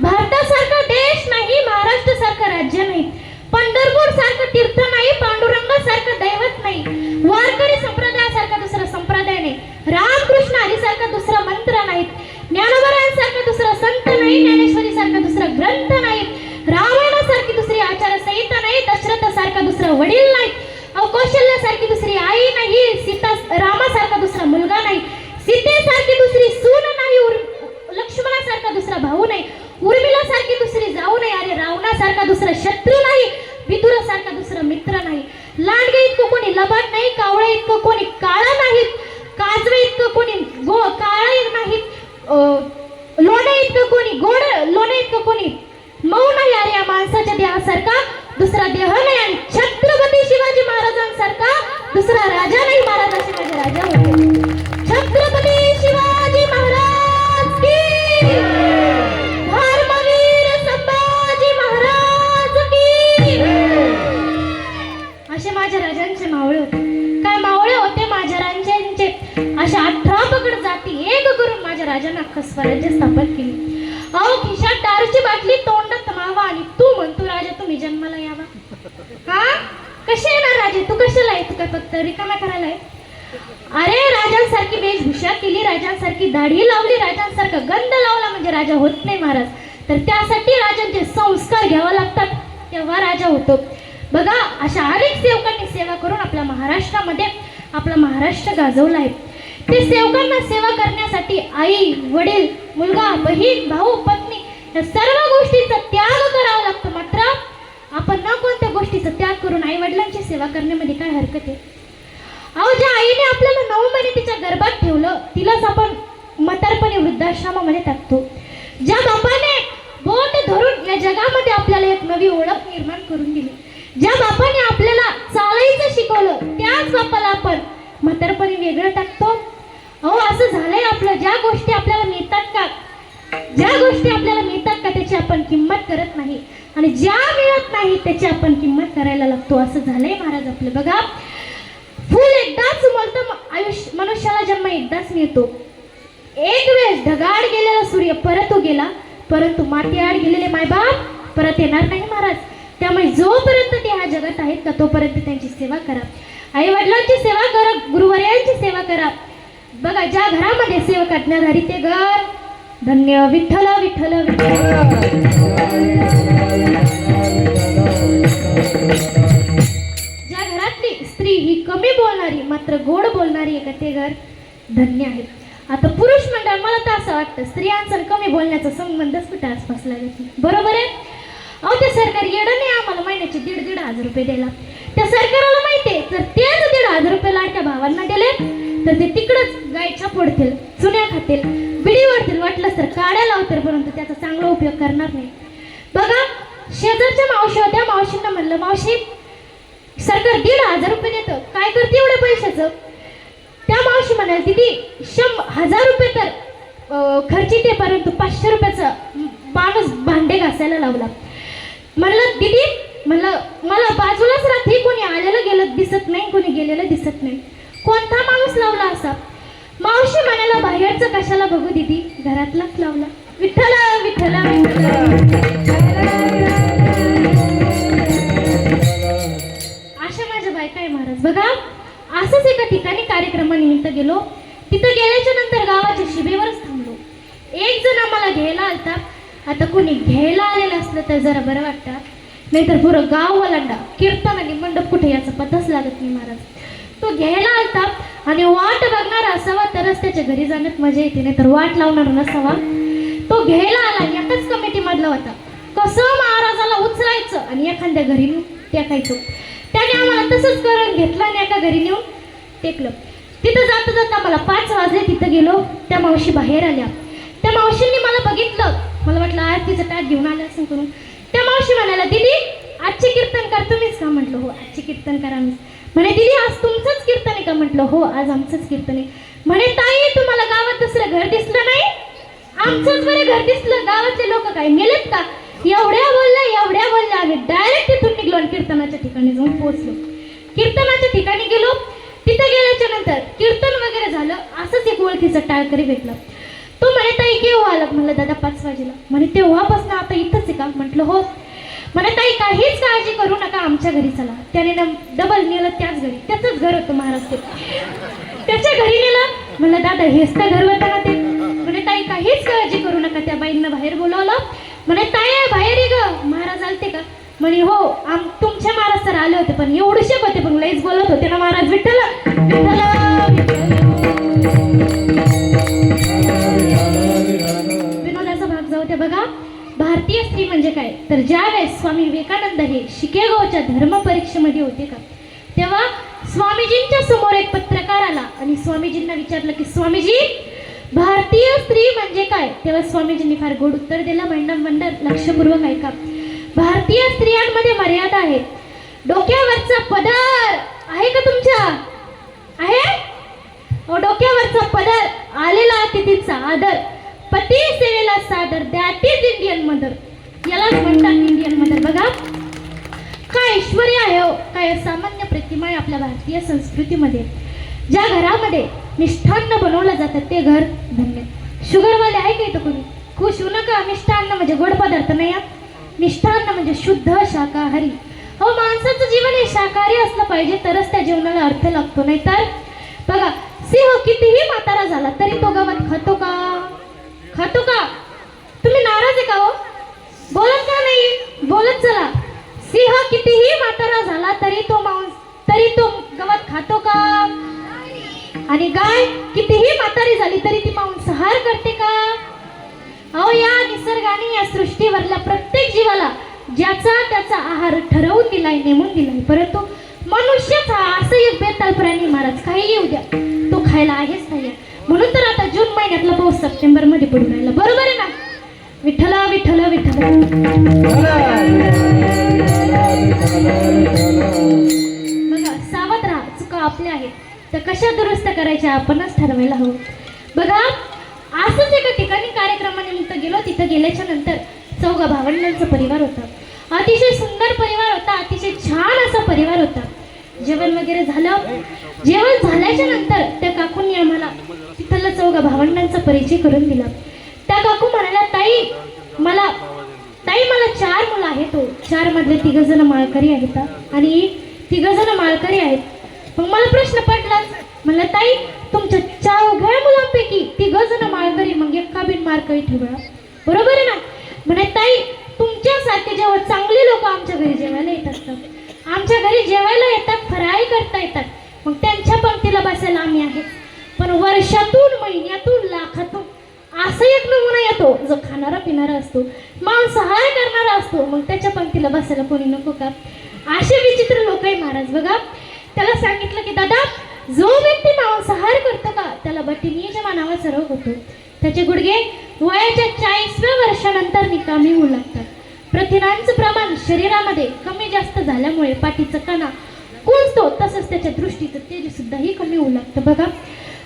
भारतासारखा देश नाही, महाराष्ट्र सारखं राज्य नाही, पंढरपूर सारखं तीर्थ नाही, पांडुरंगासारखं दैवत नाही, वारकरी संप्रदायासारखा दुसरा संप्रदाय नाही, रामकृष्ण हरीसारखा दुसरा मंत्र नाही, ज्ञानोबरायांसारखा दुसरा संत नाही, ज्ञानेश्वरीसारखा दुसरा ग्रंथ नाही, रामायणासारखी दुसरी आचारसंहिता नाही, दशरथासारखा दुसरा वडील नाही, कौशल्यासारखी दुसरी आई नाही, रामासारखा दुसरा मुलगा नाही, सीतेसारखी दुसरी सून नाही, लक्ष्मणासारखा दुसरा भाऊ नाही, उर्मिलासारखी दुसरी जाऊ नाही, अरे रावणासारखा दुसरा शत्रू नाही, विदुरासारखा दुसरा मित्र नाही, लांडगे इतकं कोणी लबाड नाही, कावळे इतकं कोणी काळा नाहीत, काजवे इतकं कोणी काळा नाहीत, लोणे इतकं कोणी गोड, लोणे इतकं कोणी मऊ नाही, अरे या माणसाच्या देहासारखा दुसरा देह नाही, आणि छत्रपती शिवाजी महाराजांसारखा दुसरा राजा नाही. महाराजांचे माझे राजा होते. छत्रपती शिवाजी महाराज की, धर्मवीर संभाजी महाराज की. असे माझ्या राजांचे मावळे होते. काय मावळे होते माझ्या राजांचे? अशा 18 पगड जाती एक करून माझ्या राजांना अख्खं स्वराज्य स्थापन केली. अहो, खिशात दारूची बाटली, तोंडात मावा, आणि तू म्हणतो राजा तुम्ही जन्माला यावा. हा, कसे येणार राजे? तू कशाला आहे? तू काय फक्त रिकाम्या करायला आहे? अरे, राजांसारखी वेशभूषा केली, राजांसारखी दाढी लावली, राजांसारखा गंध लावला म्हणजे राजा होत नाही महाराज. तर त्यासाठी राजांचे संस्कार घ्यावे लागतात, तेव्हा राजा होतो. बघा, अशा अनेक सेवकांनी सेवा करून आपल्या महाराष्ट्रामध्ये आपला महाराष्ट्र गाजवला आहे. ते सेवकांना सेवा करण्यासाठी आई, वडील, मुलगा, बहीण, भाऊ, पत्नी या सर्व गोष्टींचा त्याग करावा लागतो. मात्र आपण ना कोणत्या गोष्टीचा त्याग करून आई वडिलांची सेवा करण्यामध्ये काय हरकत आहे? अहो, ज्या आईने आपल्याला 9 महिने तिच्या गर्भात ठेवलं, तिलाच आपण म्हातारपणी वृद्धाश्रमामध्ये टाकतो. ज्या बापाने बोट धरून या जगामध्ये आपल्याला एक नवी ओळख निर्माण करून दिली. ज्या बापाने आपल्याला चालायचं शिकवलं त्याच बापाला आपण म्हातारपणी वेगळं टाकतो. अहो असं झालंय आपलं. ज्या गोष्टी आपल्याला मिळतात का त्याची आपण किंमत करत नाही आणि ज्या मिळत नाही त्याची आपण किंमत करायला लागतो. असं झालंय महाराज आपलं. बघा, फुल एकदाच उमलतं, आयुष्य मनुष्याला जन्म एकदाच मिळतो. एक वेळेस ढगाड गेलेला सूर्य परत उगेला, परंतु माती आड गेलेले मायबाप परत येणार नाही महाराज. त्यामुळे जोपर्यंत ते ह्या जगात आहेत का तोपर्यंत त्यांची सेवा करा. आई वडिलांची सेवा करा, गुरुवर्यांची सेवा करा. बघा, ज्या घरामध्ये सेवक आज्ञाधारी ते घर धन्य. विठ्ठल विठ्ठल विठ्ठल. ज्या घरातली स्त्री ही कमी बोलणारी मात्र गोड बोलणारी आहे का ते घर धन्य आहे. आता पुरुष मंडळ, मला तर असं वाटतं स्त्रियांचा कमी बोलण्याचा संबंधच कुठे आसपास लागत नाही. बरोबर आहे. अहो ते सरकार येडं नाही आम्हाला महिन्याचे 1,500 रुपये द्यायला. त्या सरकाराला माहिती आहे जर तेच 1,500 रुपये लाडक्या भावांना दिले तर ते तिकडंच गायछा फोडतील, चुन्या खातील, बिडी वाढतील, वाटलं तर काड्या लावतील, परंतु त्याचा चांगला उपयोग करणार नाही. बघा, शेजारच्या मावशी होत्या. मावशींना म्हणलं, मावशी सरकार 1,500 रुपये देतं, काय करते एवढ्या पैशाचं? त्या मावशी म्हणाल, दिदी 1,000 रुपये तर खर्चिते, परंतु 500 रुपयाचा माणूस भांडे घासायला लावला. म्हणलं, दिदी म्हणलं मला बाजूलाच राहते, कोणी आलेलं गेलं दिसत नाही, कोणी गेलेलं दिसत नाही, कोणता माणूस लावला असा? मावशी म्हणाला, बाहेरचं कशाला बघू दिदी, घरातलाच लावला. विठ्ठल विठ्ठल अशा माझ्या बायका आहे महाराज. बघा, असंच एका ठिकाणी कार्यक्रमानिमित्त गेलो. तिथं गेल्याच्या नंतर गावाच्या शिबेवरच थांबलो. एक जण आम्हाला घ्यायला आलता. आता कोणी घ्यायला आलेलं असलं तर जरा बरं वाटतं, नाहीतर पुरं गाव वलांडा, कीर्तन आणि मंडप कुठे याचा पताच लागत नाही महाराज. तो घ्यायला आलता आणि वाट बघणारा असावा तरच त्याच्या घरी जाण्यात मजा येते, नाही तर वाट लावणार नसावा. तो घ्यायला आला, एकाच कमिटी मधला होता. कसं महाराजाला उचलायचं आणि एखाद्या घरी टेकायचं. त्याने आम्हाला तसंच करून घेतलं आणि एका घरी नेऊन टेकलं. तिथं जाता जाता मला 5 वाजले. तिथं गेलो, त्या मावशी बाहेर आल्या. त्या मावशींनी मला बघितलं. मला वाटलं आरतीचं ताट घेऊन आलं असं करून. त्या मावशी म्हणाला, दीदी आजचे कीर्तनकार तुम्हीच का? म्हटलं हो, आजचे कीर्तनकार आम्हीच. म्हणे, दीदी आज तुमचंच कीर्तन आहे का? म्हटलं हो, आज आमचंच कीर्तन आहे. म्हणे, ताई तुम्हाला गावात दुसरं घर दिसलं नाही? आमचंच बरं घर दिसलं. गावातले लोक काय मेलेत का? एवढ्या बोलल्या आम्ही डायरेक्ट तिथून निघलो आणि कीर्तनाच्या ठिकाणी जाऊन पोहोचलो. कीर्तनाच्या ठिकाणी गेलो. तिथं गेल्याच्या नंतर कीर्तन वगैरे झालं. असंच एक ओळखीचा टाळकरी भेटला. तो म्हणे, ताई केव्हा आलात? म्हणलं, दादा 5 वाजेला. म्हणे, तेव्हापासून आता इथंच आहे का? म्हटलं हो. म्हणे, ताई काहीच काळजी करू नका, आमच्या घरी चला. त्याने डबल नेलं त्याच घरी. त्याचंच घर होतं महाराज. त्याच्या घरी नेलं. म्हणलं, दादा हेच तर घर होतं ना ते? म्हणे, ताई काहीच काळजी करू नका. त्या बाईंना बाहेर बोलावलं. म्हणे, ताई बाहेर ये ग, महाराज आलते का? म्हणे, हो तुमचे महाराज तर आले होते, पण एवढेशे होते, पण लईच बोलत होते ना महाराज. विठ्ठल विनोदाचा भाग जाऊ ते. बघा, भारतीय स्त्री म्हणजे काय तर ज्यावेळेस स्वामी विवेकानंद हे शिकेगावच्या धर्म परीक्षेमध्ये होते का, तेव्हा स्वामीजींच्या समोर एक पत्रकार आला आणि स्वामीजींना विचारलं की स्वामीजी भारतीय स्त्री म्हणजे काय? तेव्हा स्वामीजींनी फार गोड उत्तर दिलं. मंडळ लक्षपूर्वक ऐका. भारतीय स्त्रियांमध्ये मर्यादा आहे. डोक्यावरचा पदर आहे का तुमच्या? आहे? डोक्यावरचा पदर, आलेला अतिथीचा आदर, पती सेवेला सादर, दॅट इज इंडियन मदर. यालाच म्हणतात इंडियन मदर. बघा काय ऐश्वर्य आहे हो, काय असामान्य प्रतिमा आहे आपल्या भारतीय संस्कृतीमध्ये. ज्या घरामध्ये मिष्ठान्न बनवलं जातं ते घर धन्य. शुगरवाले आहे का इथं कोणी? खुश होऊ नका. मिष्ठान्न म्हणजे गोड पदार्थ नाही. मिष्ठान्न म्हणजे शुद्ध शाकाहारी. हो, माणसाचं जीवन हे शाकाहारी असलं पाहिजे तरच त्या जीवनाला अर्थ लागतो. नाही तर बघा, सिंह कितीही म्हातारा झाला तरी तो गवत खातो का? खातो का? तुम्ही नाराज आहे का हो? बोलत का नाही? बोलत चला. सिंह कितीही म्हातारा झाला तरी तो गवत खातो का? आणि गाय कितीही म्हातारी झाली तरी ती मांसाहार करते का? अहो, या निसर्गाने या सृष्टीवरल्या प्रत्येक जीवाला ज्याचा त्याचा आहार ठरवून दिलाय, नेमून दिलाय. परंतु मनुष्यच हा असं एक बेताल प्राणी महाराज, काही येऊ द्या तो खायला आहेच नाही. म्हणून तर आता जून महिन्यातला पाऊस सप्टेंबर मध्ये पडून राहिला. बरोबर आहे ना? विठ्ठला विठ्ठला विठ्ठला. बघा सावध राहा, चुका आपल्या आहेत त्या कशा दुरुस्त करायच्या आपणच ठरवायला हवं. बघा असंच एका ठिकाणी कार्यक्रमानिमित्त गेलो. तिथं गेल्याच्या नंतर चौघा भावंडांचा परिवार होता. अतिशय सुंदर परिवार होता, अतिशय छान असा परिवार होता. जेवण वगैरे झालं. जेवण झाल्याच्या नंतर त्या काकूंनी आम्हाला तिथला चौघा भावंडांचा परिचय करून दिला. त्या काकू म्हणाल्या, मला 4 मुलं आहेत. 4 मधले 3 जण माळकरी आहेत आणि 3 जण माळकरी आहेत. मग मला प्रश्न पडलाच. म्हणलं ताई तुमच्या 4 मुलांपैकी 3 जण माळकरी, मग एका बिन माळकरी ठेवला, बरोबर आहे ना? म्हणे ताई तुमच्यासारखे जेव्हा चांगले लोक आमच्या घरी जेवायला येत असतात, आमच्या घरी जेवायला येतात, फराळी करता येतात, मग त्यांच्या पंक्तीला बसायला आम्ही आहे. पण वर्षातून, महिन्यातून, लाखातून असं एक नमुना येतो जो खाणारा पिणारा असतो, मांसाहार करणारा असतो, मग त्याच्या पंक्तीला बसायला कोणी नको का? असे विचित्र लोक आहे महाराज. बघा त्याला सांगितलं की दादा जो व्यक्ती मांसाहार करतो का त्याला बटिनीच्या नावाचा रोग होतो. त्याचे गुडघे वयाच्या 40व्या वर्षानंतर निकामी होऊ लागतात. प्रथिनांचं प्रमाण शरीरामध्ये कमी जास्त झाल्यामुळे पाठीचा कणा कुंजतो, तसंच त्याच्या दृष्टीचं तेज सुद्धाही कमी होऊ लागतं. बघा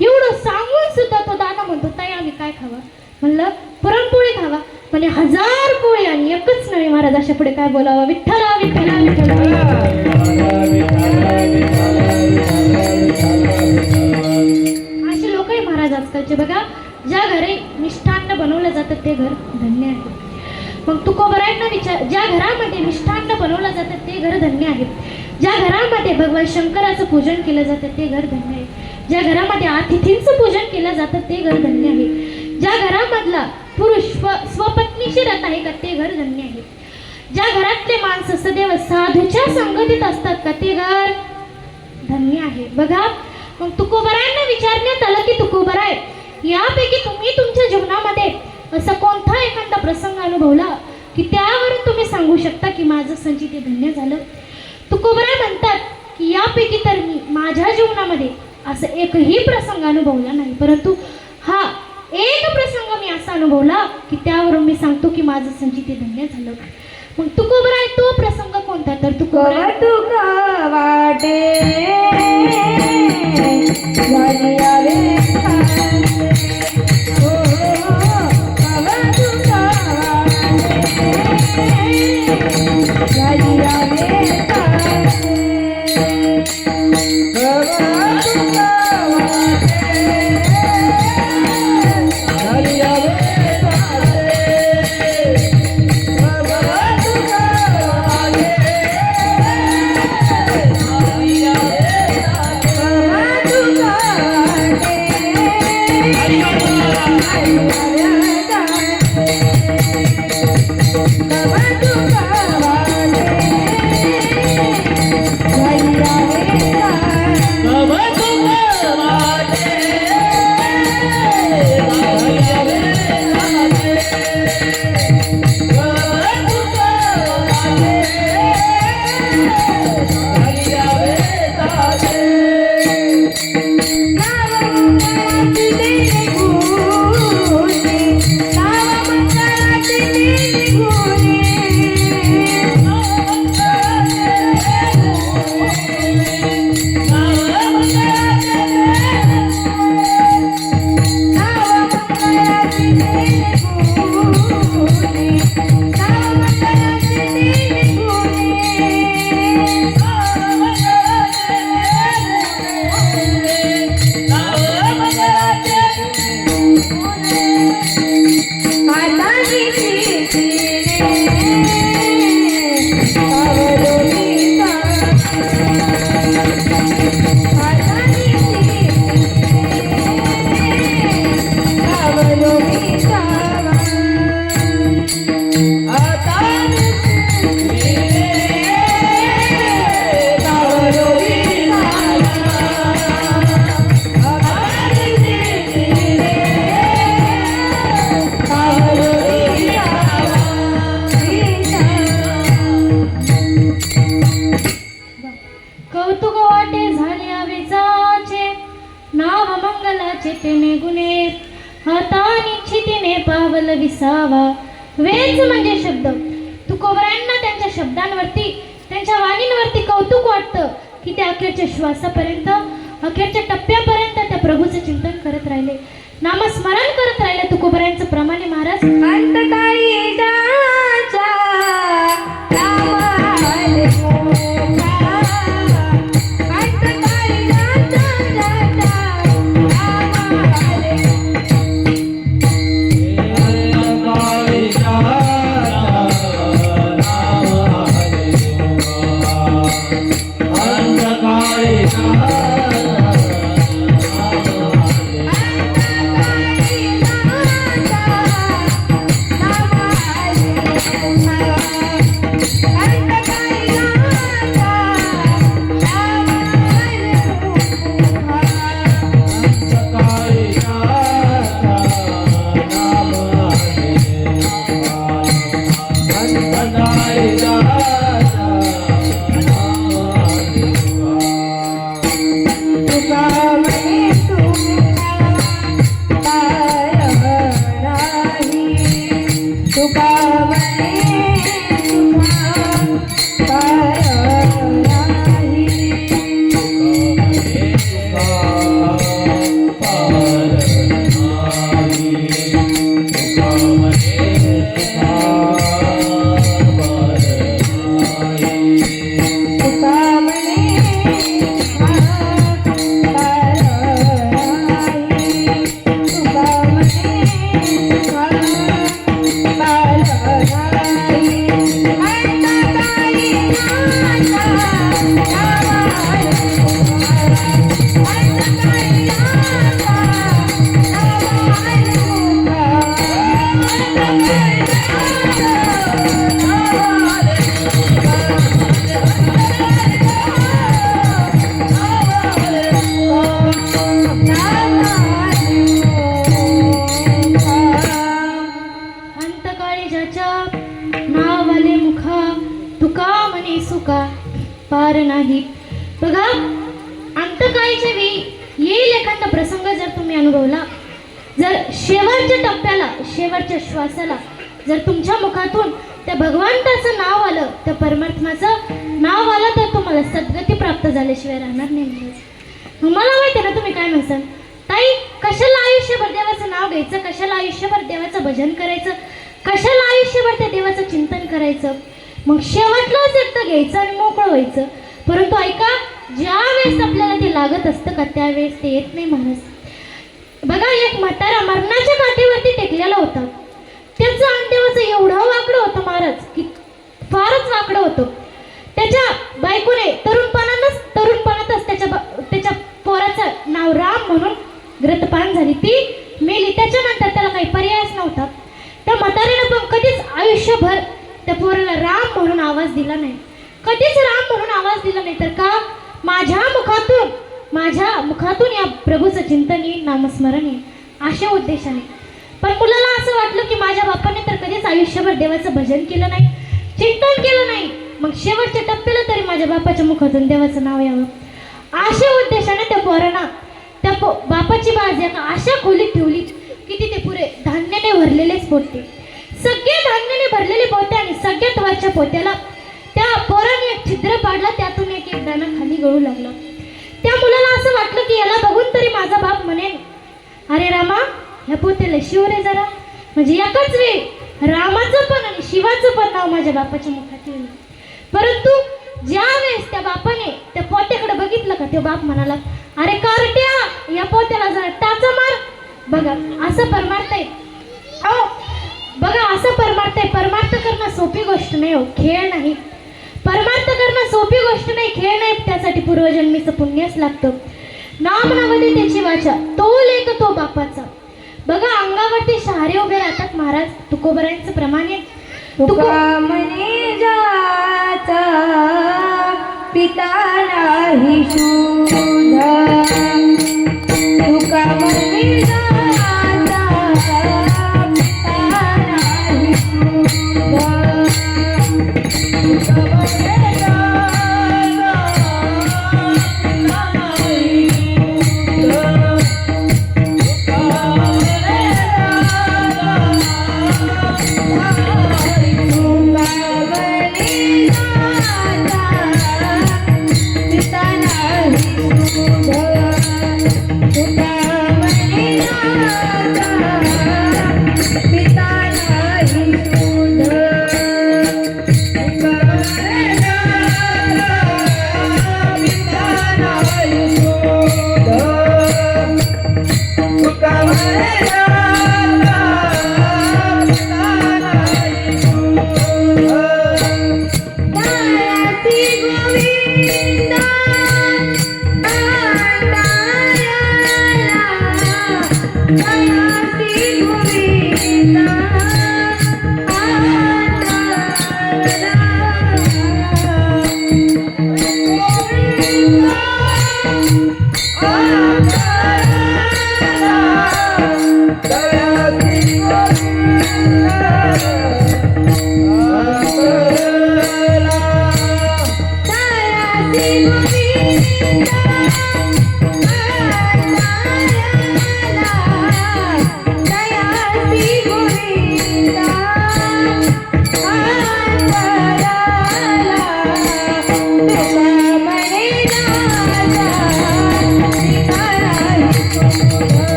एवढं सांगून सुद्धा तो दादा म्हणतो ताई आम्ही काय खावा? म्हणलं पुरणपोळी खावा. म्हणजे 1000 पोळी आणि एकच नव्हे महाराज. अशा पुढे काय बोलावं? विठ्ठला विठ्ठला विठ्ठला. असे लोक आहे महाराज आजकालचे. बघा ज्या घरी मिष्टान्न बनवलं जातं ते घर धन्य आहे. मग तुकोबरायांना विचार, ज्या घरामध्ये मिष्टान्न बनवलं जातं ते घर धन्य आहे. ज्या घरामध्ये भगवान शंकराचं पूजन केलं जातं ते घर धन्य आहे. ज्या घरामध्ये अतिथींचं पूजन केलं जातं ते घर धन्य आहे. ज्या घरामधला पुरुष स्वपत्नीशी राहत आहे का ते घर धन्य आहे. ज्या घरातले माणसं सदैव साधूच्या संगतीत असतात का ते घर धन्य आहे. बघा मग तुकोबरायांना विचारण्यात आलं की तुकोबराय यापैकी तुम्ही तुमच्या जीवनामध्ये असा कोणता एखादा प्रसंग अनुभवला की त्यावरून तुम्ही सांगू शकता की माझं संचित धन्य झालं? तुकोबराय म्हणतात की यापैकी तर मी माझ्या जीवनामध्ये असं एकही प्रसंग अनुभवला नाही, परंतु हा एक प्रसंग मी असा अनुभवला की त्यावरून मी सांगतो की माझं संचित धन्य झालं. मग तुकोबराय तो प्रसंग कोणता? तर तुकोबराय कौतुक वाटे झाली आले तेने गुणे हाताने चितीने पावल विसावा वेच म्हणजे शब्द. तुकोबरायांना त्यांच्या शब्दांवरती, त्यांच्या वाणींवरती कौतुक वाटतं की ते अखेरच्या श्वासापर्यंत, अखेरच्या टप्प्यापर्यंत त्या प्रभूचं चिंतन करत राहिले, नामस्मरण करत राहिले. तुकोबरायांचं प्रमाणे महाराज अंतकाळी जाचा नाम आले मोठा. अंतकाळी जाचा नाम आले. अंतकाळी जाचा नाम आले. अंतकाळी नावाले मुखा तुका म्हणे सुका पार नाही. बघा, अंतकाळीच्या वेळी येईल एखादा प्रसंग जर तुम्ही अनुभवला, जर शेवटच्या टप्प्याला, शेवटच्या श्वासाला जर तुमच्या मुखातून त्या भगवंताचं नाव आलं, त्या परमात्म्याचं नाव आलं, तर तुम्हाला सद्गती प्राप्त झाल्याशिवाय राहणार नाही. मला माहिती आहे ना तुम्ही काय म्हणसाल, ताई कशाला आयुष्यभर देवाचं नाव घ्यायचं, कशाला आयुष्यभर देवाचं भजन करायचं, कशाला आयुष्यभर त्या देवाचं चिंतन करायचं, मग शेवटलाच एकदा घ्यायचं आणि मोकळं व्हायचं. परंतु ऐका, ज्या वेळेस आपल्याला ते लागत असतं का त्यावेळेस ते येत नाही महाराज. बघा, एक म्हातारा मरणाच्या काठीवरती टेकलेला होता. त्याचं अंडेवाचं एवढं वाकडं होतं महाराज की फारच वाकडं होतं. त्याच्या बायकोने तरुणपणातच त्याच्या पोराचं नाव राम म्हणून ग्रतपान झाली, ती मेली. त्याच्यानंतर त्याला काही पर्यायच नव्हता. त्या म्हातारीनं पण कधीच आयुष्यभर त्या पोराला राम म्हणून आवाज दिला नाही, कधीच राम म्हणून आवाज दिला नाही. तर का, माझ्या मुखातून या प्रभूचं चिंतन येईल, नामस्मरण येईल, अशा उद्देशाने. पण मुलाला असं वाटलं की माझ्या बापाने तर कधीच आयुष्यभर देवाचं भजन केलं नाही, चिंतन केलं नाही, मग शेवटच्या टप्प्याला तरी माझ्या बापाच्या मुखातून देवाचं नाव यावं, अशा उद्देशाने त्या पोरांना त्या बापाची बाज एका अशा खोलीत ठेवली की तिथे पुरे धान्याने भरलेलेच पोते, सगळे धान्याने भरलेले पोते, आणि सगळ्यात वरच्या पोत्याला त्या पोराने एक छिद्र पाडला, त्यातून एक एक दाणा खाली गळू लागला. त्या मुलाला असं वाटलं की याला बघून तरी माझा बाप म्हणेन, अरे रामा, ह्या पोत्याला शिव रे जरा, म्हणजे एकाच वेळी रामाचं पण आणि शिवाचं पण नाव माझ्या बापाच्या मुखात येईल. परंतु ज्या वेळेस त्या बापाने त्या पोत्याकडे बघितलं का, ते बाप म्हणाला, अरे कारट्या, या पोत्याला जरा टाचा मार. बघा, असं परमार्थ आहे. बघा, असं परमार्थ आहे. परमार्थ करणं सोपी गोष्ट नाही हो, खेळ नाही. परमार्थ करणं सोपी गोष्ट नाही, खेळ नाही. त्यासाठी पूर्वजन्मीचं पुण्यच लागतं. नाम नवदे त्याची वाचा, तो लेख तो बापाचा. बघा, अंगावरती शहारे उभे राहतात महाराज. तुकोबरायांचं प्रमाणे तुका म्हणे जाचा पिता नाही शोध. तुका म्हणे जाचा पिता नाही शोध. तुका म्हणे जाचा पिता नाही शोध. तुका म्हणे जाचा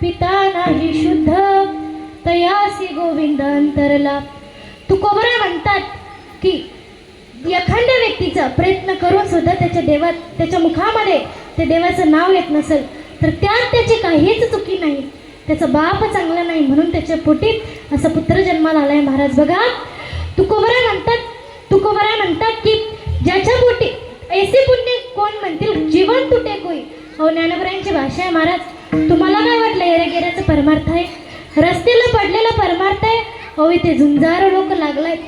पिता नाही शुद्ध तयासी गोविंद अंतरला. तुकोबरा म्हणतात की एखाद्या व्यक्तीचा प्रयत्न करून सुद्धा त्याच्या मुखामध्ये त्या देवाचं नाव येत नसेल तर त्यात त्याची काहीच चुकी नाही. त्याचा बाप चांगला नाही म्हणून त्याच्या पोटीत असा पुत्र जन्माला आलाय. महाराज बघा तुकोबरा म्हणतात की ज्याच्या पोटी ऐसे पुण्य कोण म्हणतील जीवन तुटे कोई. हो ज्ञानोबरायांची भाषा आहे. महाराज तुम्हाला काय वाटलं येऱ्यागेऱ्याचं परमार्थ आहे, रस्त्याला पडलेला परमार्थ आहे. हो इथे झुंजारो लोक लागलायत.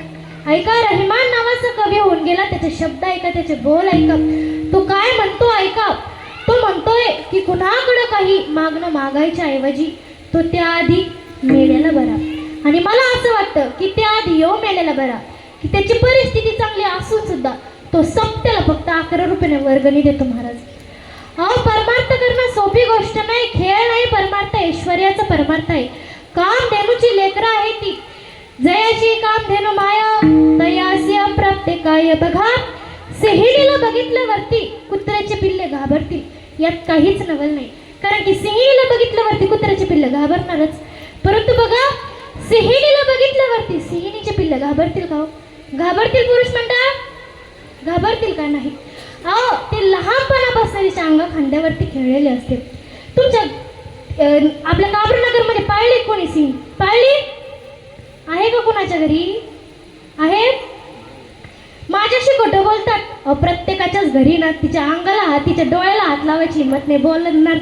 ऐका रहिमान नावाचा कवी होऊन गेला. त्याचे शब्द ऐका, त्याचे बोल ऐका. तो काय म्हणतो ऐका. तो म्हणतोय की कुणाकडं काही मागणं मागायच्या ऐवजी तो त्याआधी मेलेला बरा. आणि मला असं वाटतं की त्याआधी येऊ मेलेला बरा. की त्याची परिस्थिती चांगली असून सुद्धा तो सप्त्याला फक्त 11 रुपये वर्गणी देतो. महाराज परमार्थ करणं सोपी गोष्ट नाही, खेळ नाही. परमार्थ ऐश्वर्याचा परमार्थ आहे. कामधेनूची लेकरं आहे ती. जयाची कामधेनू माया तयासी अप्राप्ते काय. बघा सिंहिणीला बघितल्यावरती कुत्र्याचे पिल्ले घाबरतील यात काहीच नवल नाही. कारण की सिंहिणीला बघितल्यावरती कुत्र्याचे पिल्ले घाबरणारच. परंतु बघा सिंहिणीला बघितल्यावरती सिंहिणीचे पिल्ले घाबरतील का? घाबरतील पुरुष मंडळ? घाबरतील का? नाही. अहो ते लहानपणापासून तिच्या अंग खांद्यावरती खेळलेले असते. तुमच्या आपल्या काबरनगरमध्ये पाळली कोणी सिंह? पाळली आहे का कुणाच्या घरी? आहे? माझ्याशी खोटं बोलतात. प्रत्येकाच्याच घरी ना तिच्या अंगाला हात, तिच्या डोळ्याला हात लावायची हिंमत नाही. बोलणार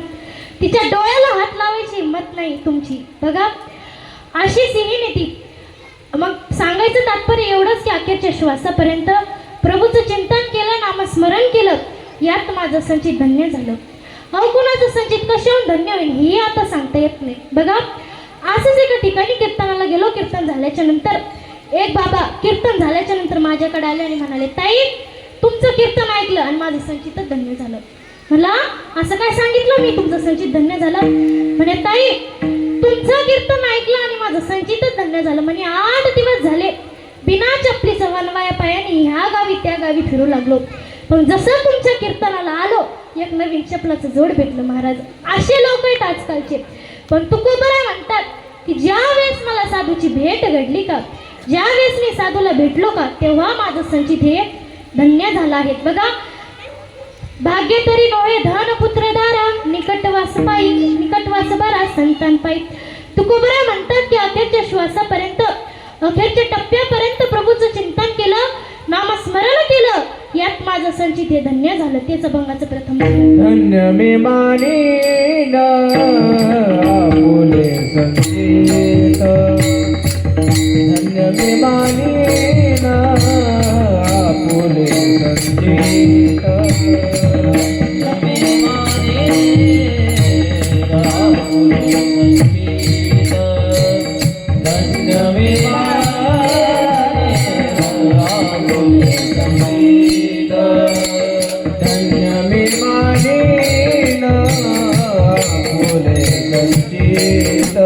तिच्या डोळ्याला हात लावायची हिंमत नाही तुमची. बघा अशी सिंहिणी ती. मग सांगायचं तात्पर्य एवढंच की अखेरच्या श्वासापर्यंत प्रभूचं चिंतन केलं, नामस्मरण केलं, यात माझं संचित धन्य झालं. अहो कुणाचं संचित कशाहून धन्य होईल हे आता सांगता येत नाही. बघा असंच एका ठिकाणी कीर्तनाला गेलो. कीर्तन झाल्याच्या नंतर एक बाबा कीर्तन झाल्याच्या नंतर माझ्याकडे आले आणि म्हणाले, ताई तुमचं कीर्तन ऐकलं आणि माझं संचितच धन्य झालं. मला असं काय सांगितलं मी तुमचं संचित धन्य झालं? म्हणे ताई तुमचं कीर्तन ऐकलं आणि माझं संचितच धन्य झालं. म्हणे 8 दिवस झाले बिना चपलीचं वनवाया पायाने ह्या गावी त्या गावी फिरू लागलो. पण जसं तुमच्या कीर्तनाला आलो एक नवीन चपलाचं जोड भेटलं. महाराज असे लोक आहेत आजकालचे. पण तुकोबरा म्हणतात की ज्या वेळेस मला साधूची भेट घडली का, ज्या वेळेस मी साधूला भेटलो का तेव्हा माझं संचित हे धन्य झालं आहे. बघा भाग्य तरी नोहे धन पुत्र दारा निकटवास बरा संतान पायी. तुकोबरा म्हणतात की अखेरच्या श्वासापर्यंत अखेरच्या टप्प्यापर्यंत प्रभूचं चिंतन केलं, नामस्मरण केलं, यात माझं संचित हे धन्य झालं. तेच अभंगाचं प्रथम. धन्य मी मानेन आपुले संचित, धन्य मी मानेन आपुले संचित, धन्य मी मानेन आपुले संचित, धन्य मी धन्य मी मानेन आपुले संचित,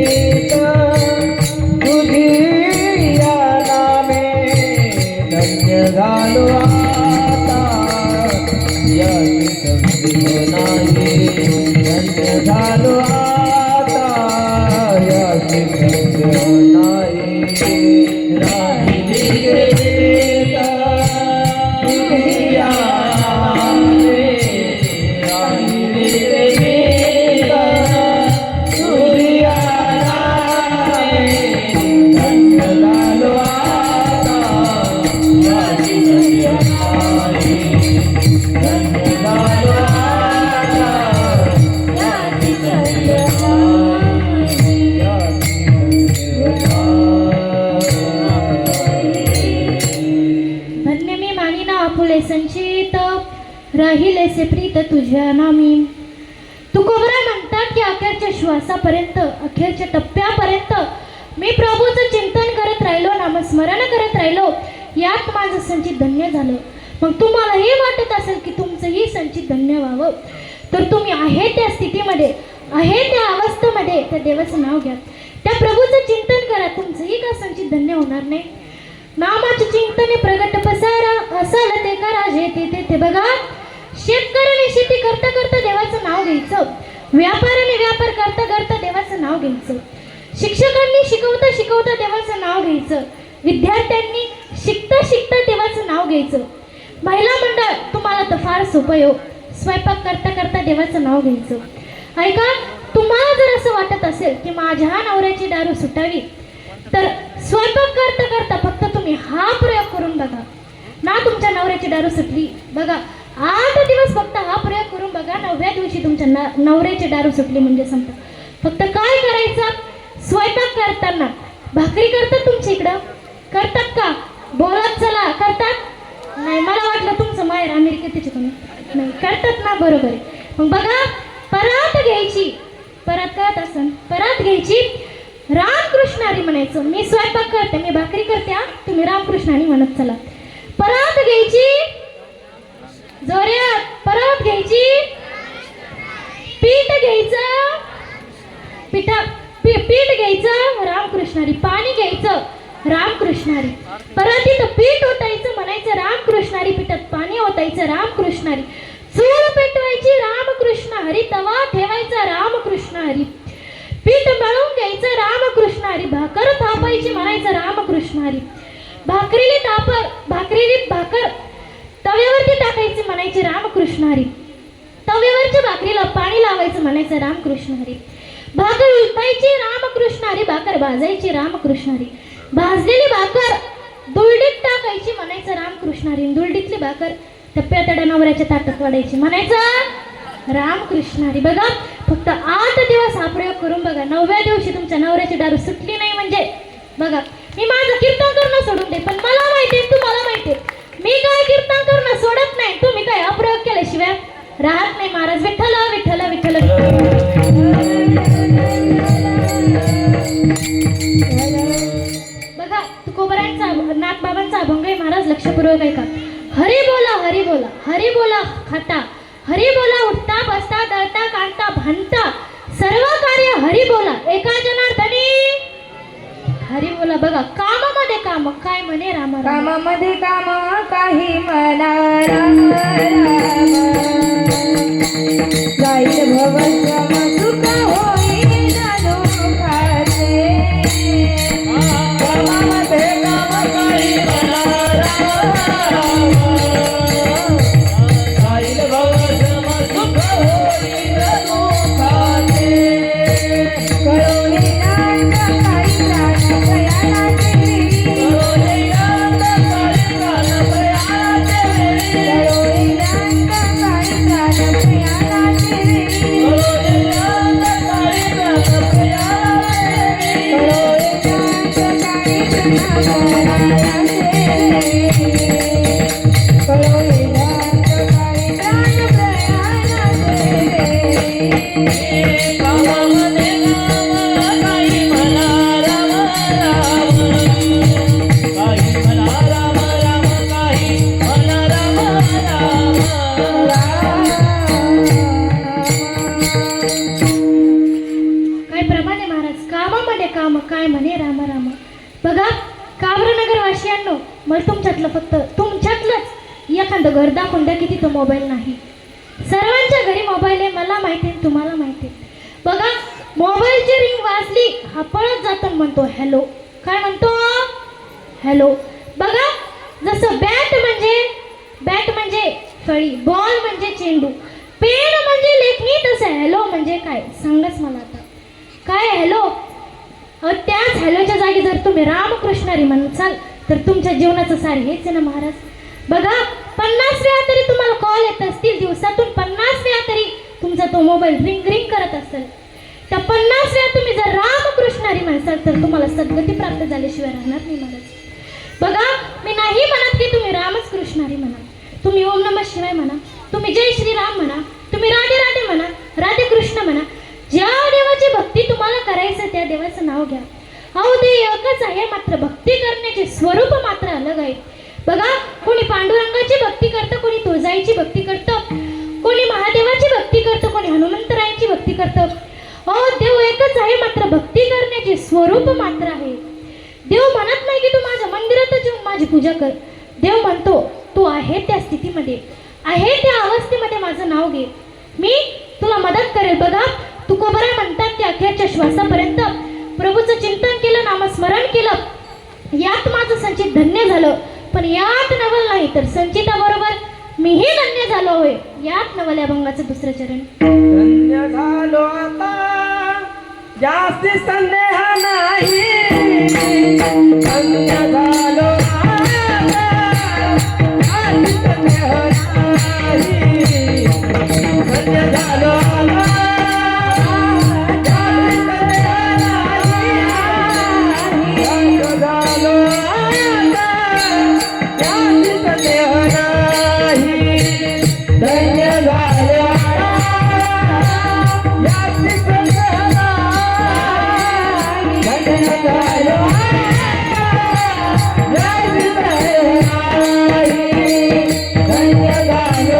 संगीत तुझी या नामे धन्य झालो आता याची संगीत नाही धन्य झालो आता याची संगीत नाही राहिली गेला तुझी या नामे राहिली गेला तुझी या नामे धन्य झालो आता याची संगीत नाही धन्य झालो आता याची संगीत नाही धन्य मी मानिना आपुले संचित राहिलेसे प्रीत तुझ्या नामी. तुकोबरा म्हणतात की अखेरच्या श्वासापर्यंत अखेरच्या टप्प्यापर्यंत मी प्रभूचं चिंतन करत राहिलो नामस्मरण करत राहिलो यात माझं संचित धन्य झालं. मग तुम्हालाही वाटत असेल की तुमचंही संचित धन्य व्हावं तर तुम्ही आहे त्या स्थितीमध्ये आहे त्या अवस्थेमध्ये त्या देवाचं नाव घ्या त्या प्रभूचं चिंतन करा तुमचंही का संचित धन्य होणार नाही. नामाचे चिंतने प्रगट पसारा असाल ते करा जे ते बघा. शेतकऱ्याने शेती करता करता देवाचं नाव घ्यायचं व्यापाऱ्याने व्यापार करता करता देवाचं नाव घ्यायचं शिक्षकांनी शिकवता शिकवता देवाचं नाव घ्यायचं विद्यार्थ्यांनी शिकता शिकता देवाचं नाव घ्यायचं. महिला मंडळ तुम्हाला तर फार सोपं आहे हो. स्वयंपाक करता करता देवाचं नाव घ्यायचं. ऐका तुम्हाला जर असं वाटत असेल की माझ्या नवऱ्याची दारू सुटावी तर स्वयंपाक करता करता फक्त तुम्ही हा प्रयोग करून बघा ना तुमच्या नवऱ्याची दारू सुटली बघा. 8 दिवस फक्त हा प्रयोग करून बघा 9व्या दिवशी तुमच्या नवऱ्याची दारू सुटली म्हणजे संपत. फक्त काय करायचं स्वयंपाक करताना भाकरी करतात तुमच्या इकडं करतात का बोलत चला करतात नाही मला वाटलं तुमचं माहेर अमेरिकेत तुम्ही नाही करतात ना बरोबर आहे. मग बघा परात घ्यायची परात कळत असन परात घ्यायची रामकृष्णारी म्हणायचं. मी स्वयंपाक करते मी भाकरी करते तुम्ही रामकृष्णारी म्हणत चला. परात घ्यायची जोऱ्यात परात घ्यायची पीठ घ्यायचं पीठ घ्यायचं रामकृष्णारी पाणी घ्यायचं रामकृष्णारी परातीत पीठ ओतायचं म्हणायचं रामकृष्णारी पीठात पाणी ओतायचं रामकृष्णारी चूल पेटवायची रामकृष्ण हरी तवा ठेवायचा रामकृष्ण हरी पीठ मळून घ्यायचं रामकृष्ण हरी भाकर थापायची म्हणायचं रामकृष्ण हरी भाकरीली भाकर तव्यावरती टाकायची म्हणायची रामकृष्ण हरी तव्यावरच्या भाकरीला पाणी लावायचं म्हणायचं रामकृष्ण हरी भाकर उलटायची रामकृष्ण हरी भाकर भाजायची रामकृष्ण हरी भाजलेली भाकर दुलडीत टाकायची म्हणायचं रामकृष्ण हरी दुलडीतली भाकर टप्प्या तड्या नवऱ्याच्या ताटात वाढायची म्हणायचं रामकृष्ण हरी. बघा फक्त 8 दिवस हा प्रयोग करून बघा 9व्या दिवशी तुमच्या नवऱ्याची दारू सुटली नाही म्हणजे बघा मी माझं कीर्तन करणं सोडून दे पण मला माहिती तुम्हाला माहिती मी काय कीर्तन करणं सोडत नाही तुम्ही काय अप्रयोग केल्याशिवाय राहत नाही. महाराज विठ्ठल विठ्ठल विठ्ठल बघा तुकोबरांचा नाथबाबांचा अभंग आहे महाराज लक्षपूर्वक ऐका. हरी बोला खाता हरी बोला उठता बसता दळता काढता भांडता सर्व कार्य हरी बोला एका जनार्दनी हरी बोला. बघा कामामध्ये काम काय म्हणे राम कामामध्ये काम काही म्हणा राम जाईल भवश्रम सुख होईल दुःखाचे कामामध्ये काम काही म्हणा जाईल भवश्रम सुख होईल दुःखाचे करुणी नांद काही प्राण भयानाचे करुणी नांद काही प्राण भयानाचे करुणी नांद काही प्राण भयानाचे नावामध्ये काम काय म्हणे राम राम. बघा काब्रनगरवासियांनो, मला तुमच्यातलंच एखादं घर दाखवून द्या की तिथं मोबाईल नाही. सर्वांच्या घरी मोबाईल आहे, मला माहिती आहे, तुम्हाला माहिती आहे. बघा मोबाईलची रिंग वाजली हा पळत जातो आणि म्हणतो हॅलो. काय म्हणतो? हॅलो. बघा जसं बॅट म्हणजे फळी, बॉल म्हणजे चेंडू, पेन म्हणजे लेखणी, तसं हॅलो म्हणजे काय सांगच मला आता. काय हॅलो? त्याच हॅलोच्या जागी जर तुम्ही रामकृष्णारी म्हणसाल तर तुमच्या जीवनाचं सार हेच आहे ना महाराज. बघा 50 वेळा तरी तुम्हाला कॉल येत असतील, दिवसातून 50 वेळा तरी तुमचा तो मोबाईल रिंग करत असेल. त्या 50 वेळा तुम्ही जर रामकृष्णारी म्हणसाल तर तुम्हाला सद्गती प्राप्त झाल्याशिवाय राहणार नाही महाराज. बघा मी नाही म्हणत की तुम्ही रामच कृष्णारी म्हणा, तुम्ही ओम नमः शिवाय म्हणा, तुम्ही जय श्रीराम म्हणा, तुम्ही राधे राधे म्हणा, राधे कृष्ण म्हणा. ज्या देवाची भक्ती तुम्हाला करायचं त्या देवाचं नाव घ्या. अहो ते एकच आहे, मात्र भक्ती करण्याचे स्वरूप मात्र अलग आहे. बघा कोणी पांडुरंगाची भक्ती करतं, कोणी तुळजाईची भक्ती करतं, कोणी महादेवाची भक्ती करतं, कोणी हनुमंतरायांची भक्ती करतं. अहो देव एकच आहे, मात्र भक्ती करण्याचे स्वरूप मात्र आहे. देव म्हणत नाही की तू माझ्या मंदिरातच येऊन माझी पूजा कर. देव म्हणतो तू आहे त्या स्थितीमध्ये, आहे त्या अवस्थेमध्ये माझं नाव घे, मी तुला मदत करेल. बघा तुकोबराय म्हणतात की अखेरच्या श्वासापर्यंत प्रभूचं चिंतन केलं, नामस्मरण केलं, यात माझं संचित धन्य झालं. पण यात नवल नाही तर संचिताबरोबर मीही धन्य झालो होय. यात नवल या भंगाचं दुसरं चरण. धन्य झालो आता जास्ती संदेह नाही, धन्य झालो आता जास्ती संदेह नाही, धन्य झालो आता जास्ती संदेह नाही, धन्य झालो आता जास्ती संदेह नाही, धन्य झालो जास्ती संदेह नाही, धन्य झालो जास्ती संदेह नाही, धन्य झालो जास्ती संदेह नाही, धन्य झालो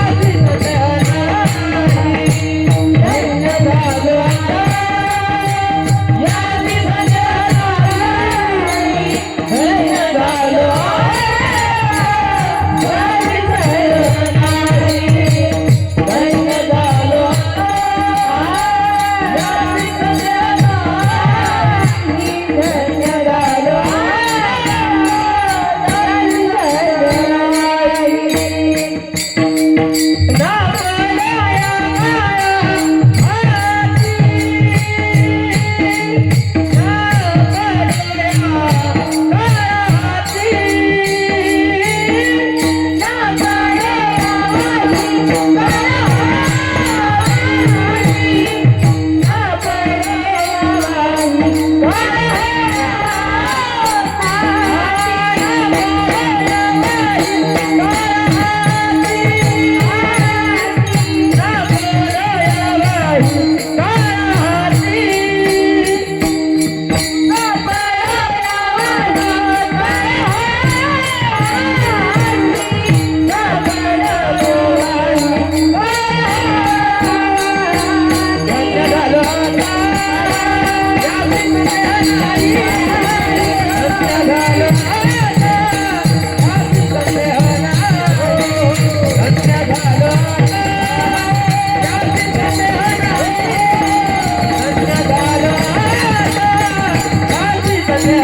जास्ती संदेह नाही, धन्य झालो जास्ती संदेह नाही, धन्य झालो जास्ती संदेह नाही, धन्य झालो जास्ती संदेह नाही, धन्य झालो जास्ती संदेह नाही, धन्य झालो जास्ती संदेह नाही, धन्य झालो जास्ती संदेह नाही, धन्य झालो जास्ती संदेह नाही, धन्य झालो जास्ती संदेह नाही.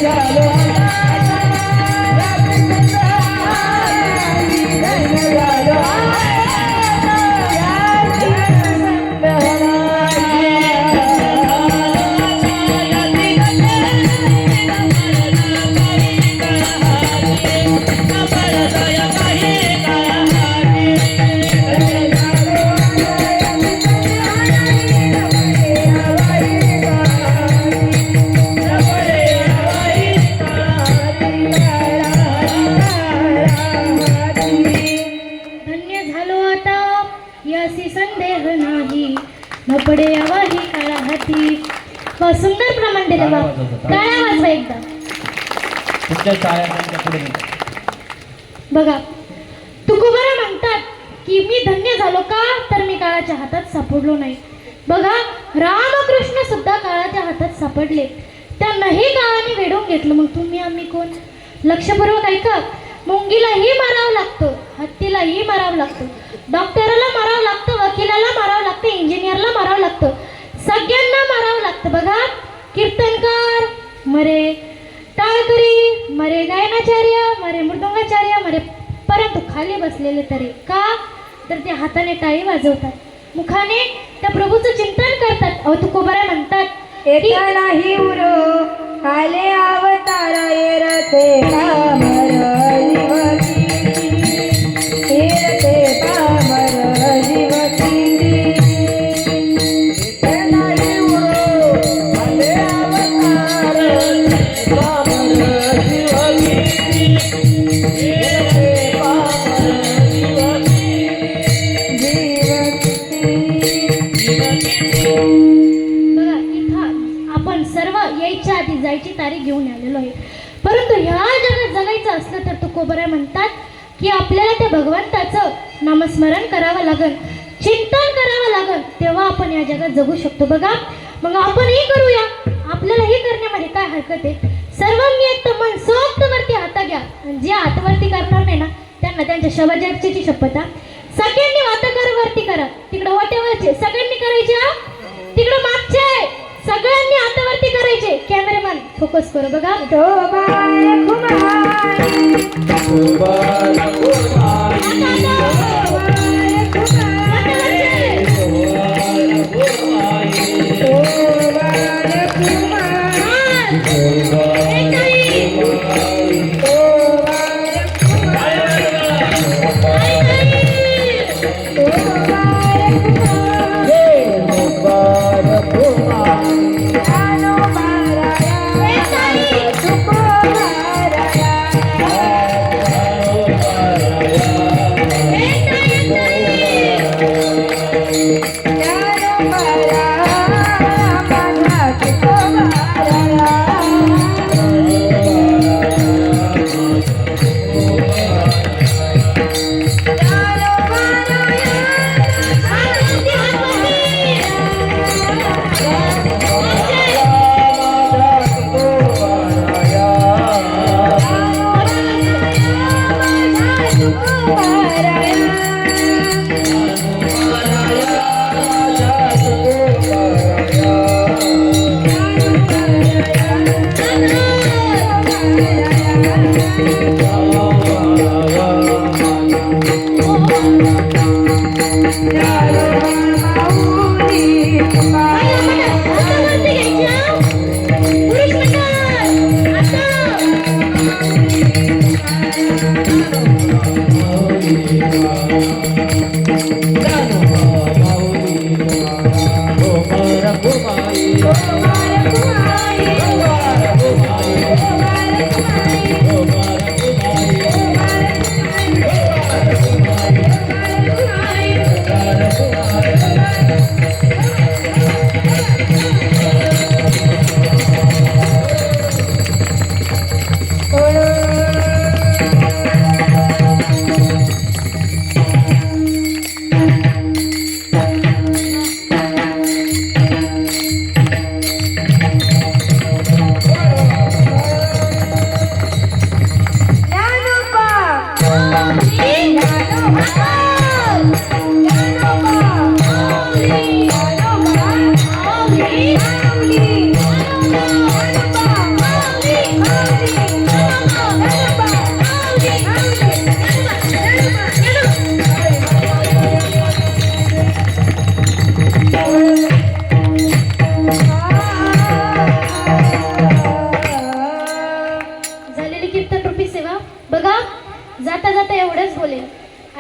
झालो काळा हाती. वा सुंदर प्रमाण दिलं टाळ्या बाप. वाजवतात. टाळ्या वाजवा एकदा. तुमच्या टाळ्या त्यांच्या पुढे नाही. बघा तुकोबारा म्हणतात की मी धन्य झालो का तर मी काळाच्या हातात सापडलो नाही. बघा रामकृष्ण सुद्धा काळाच्या हातात सापडले, त्यांनाही काळाने वेढून घेतलं. मग तुम्ही आम्ही कोण? लक्षपूर्वक ऐका. मुंगीलाही मारावं लागतं, हत्तीलाही मारावं लागतं, डॉक्टरला मारावं लागतं, वकिलाला मारावं लागतं, इंजिनियरला मारावं लागतं, सगळ्यांना मारावं लागतं. बघा कीर्तनकार मरे, टाळकरी मरे, गायनाचार्य मरे, मृदंगाचार्य मरे, परंतु खाली बसलेले तरी का तर ते हाताने टाळी वाजवतात, मुखाने त्या प्रभूचं चिंतन करतात. अहो तुकोबारा म्हणतात येता नाही उरो आले अवतार येरते पामर जीवकी, येरते पामर जीवकी. येता नाही उरो आले अवतार पामर जीवकी, येते पामर जीवकी, जीवकी. बघा इथं आपण सर्व यायच्या आधी जायची तारीख घेऊन आलेलो आहे. परंतु ह्या जगात जगायचं असलं तर तुकोबारा म्हणतात की आपल्याला त्या भगवंताचं नामस्मरण करावं लागेल, चिंतन करावं लागेल, तेव्हा आपण या जगात जगू शकतो. बघा मग आपणही करूया. आपल्याला हे करण्यामध्ये काय हरकत आहे? सर्वांनी एक तर मन सोक्त वरती हाता घ्या, आणि जे हातवरती करणार नाही ना त्यांना त्यांच्या शवचर्चेची शपथ. सगळ्यांनी वाताकर वरती करा. तिकडे वाट्यावरचे सगळ्यांनी करायचे, हा तिकडे मागचे सगळ्यांनी हातावरती करायचे. कॅमेरामॅन फोकस करू. बघा तो बाळ कुमारी, तुकोबारा बाळ कुमारी, कुमारी, तुकोबारा कुमारी, तो बाळ कुमारी, तो बाळ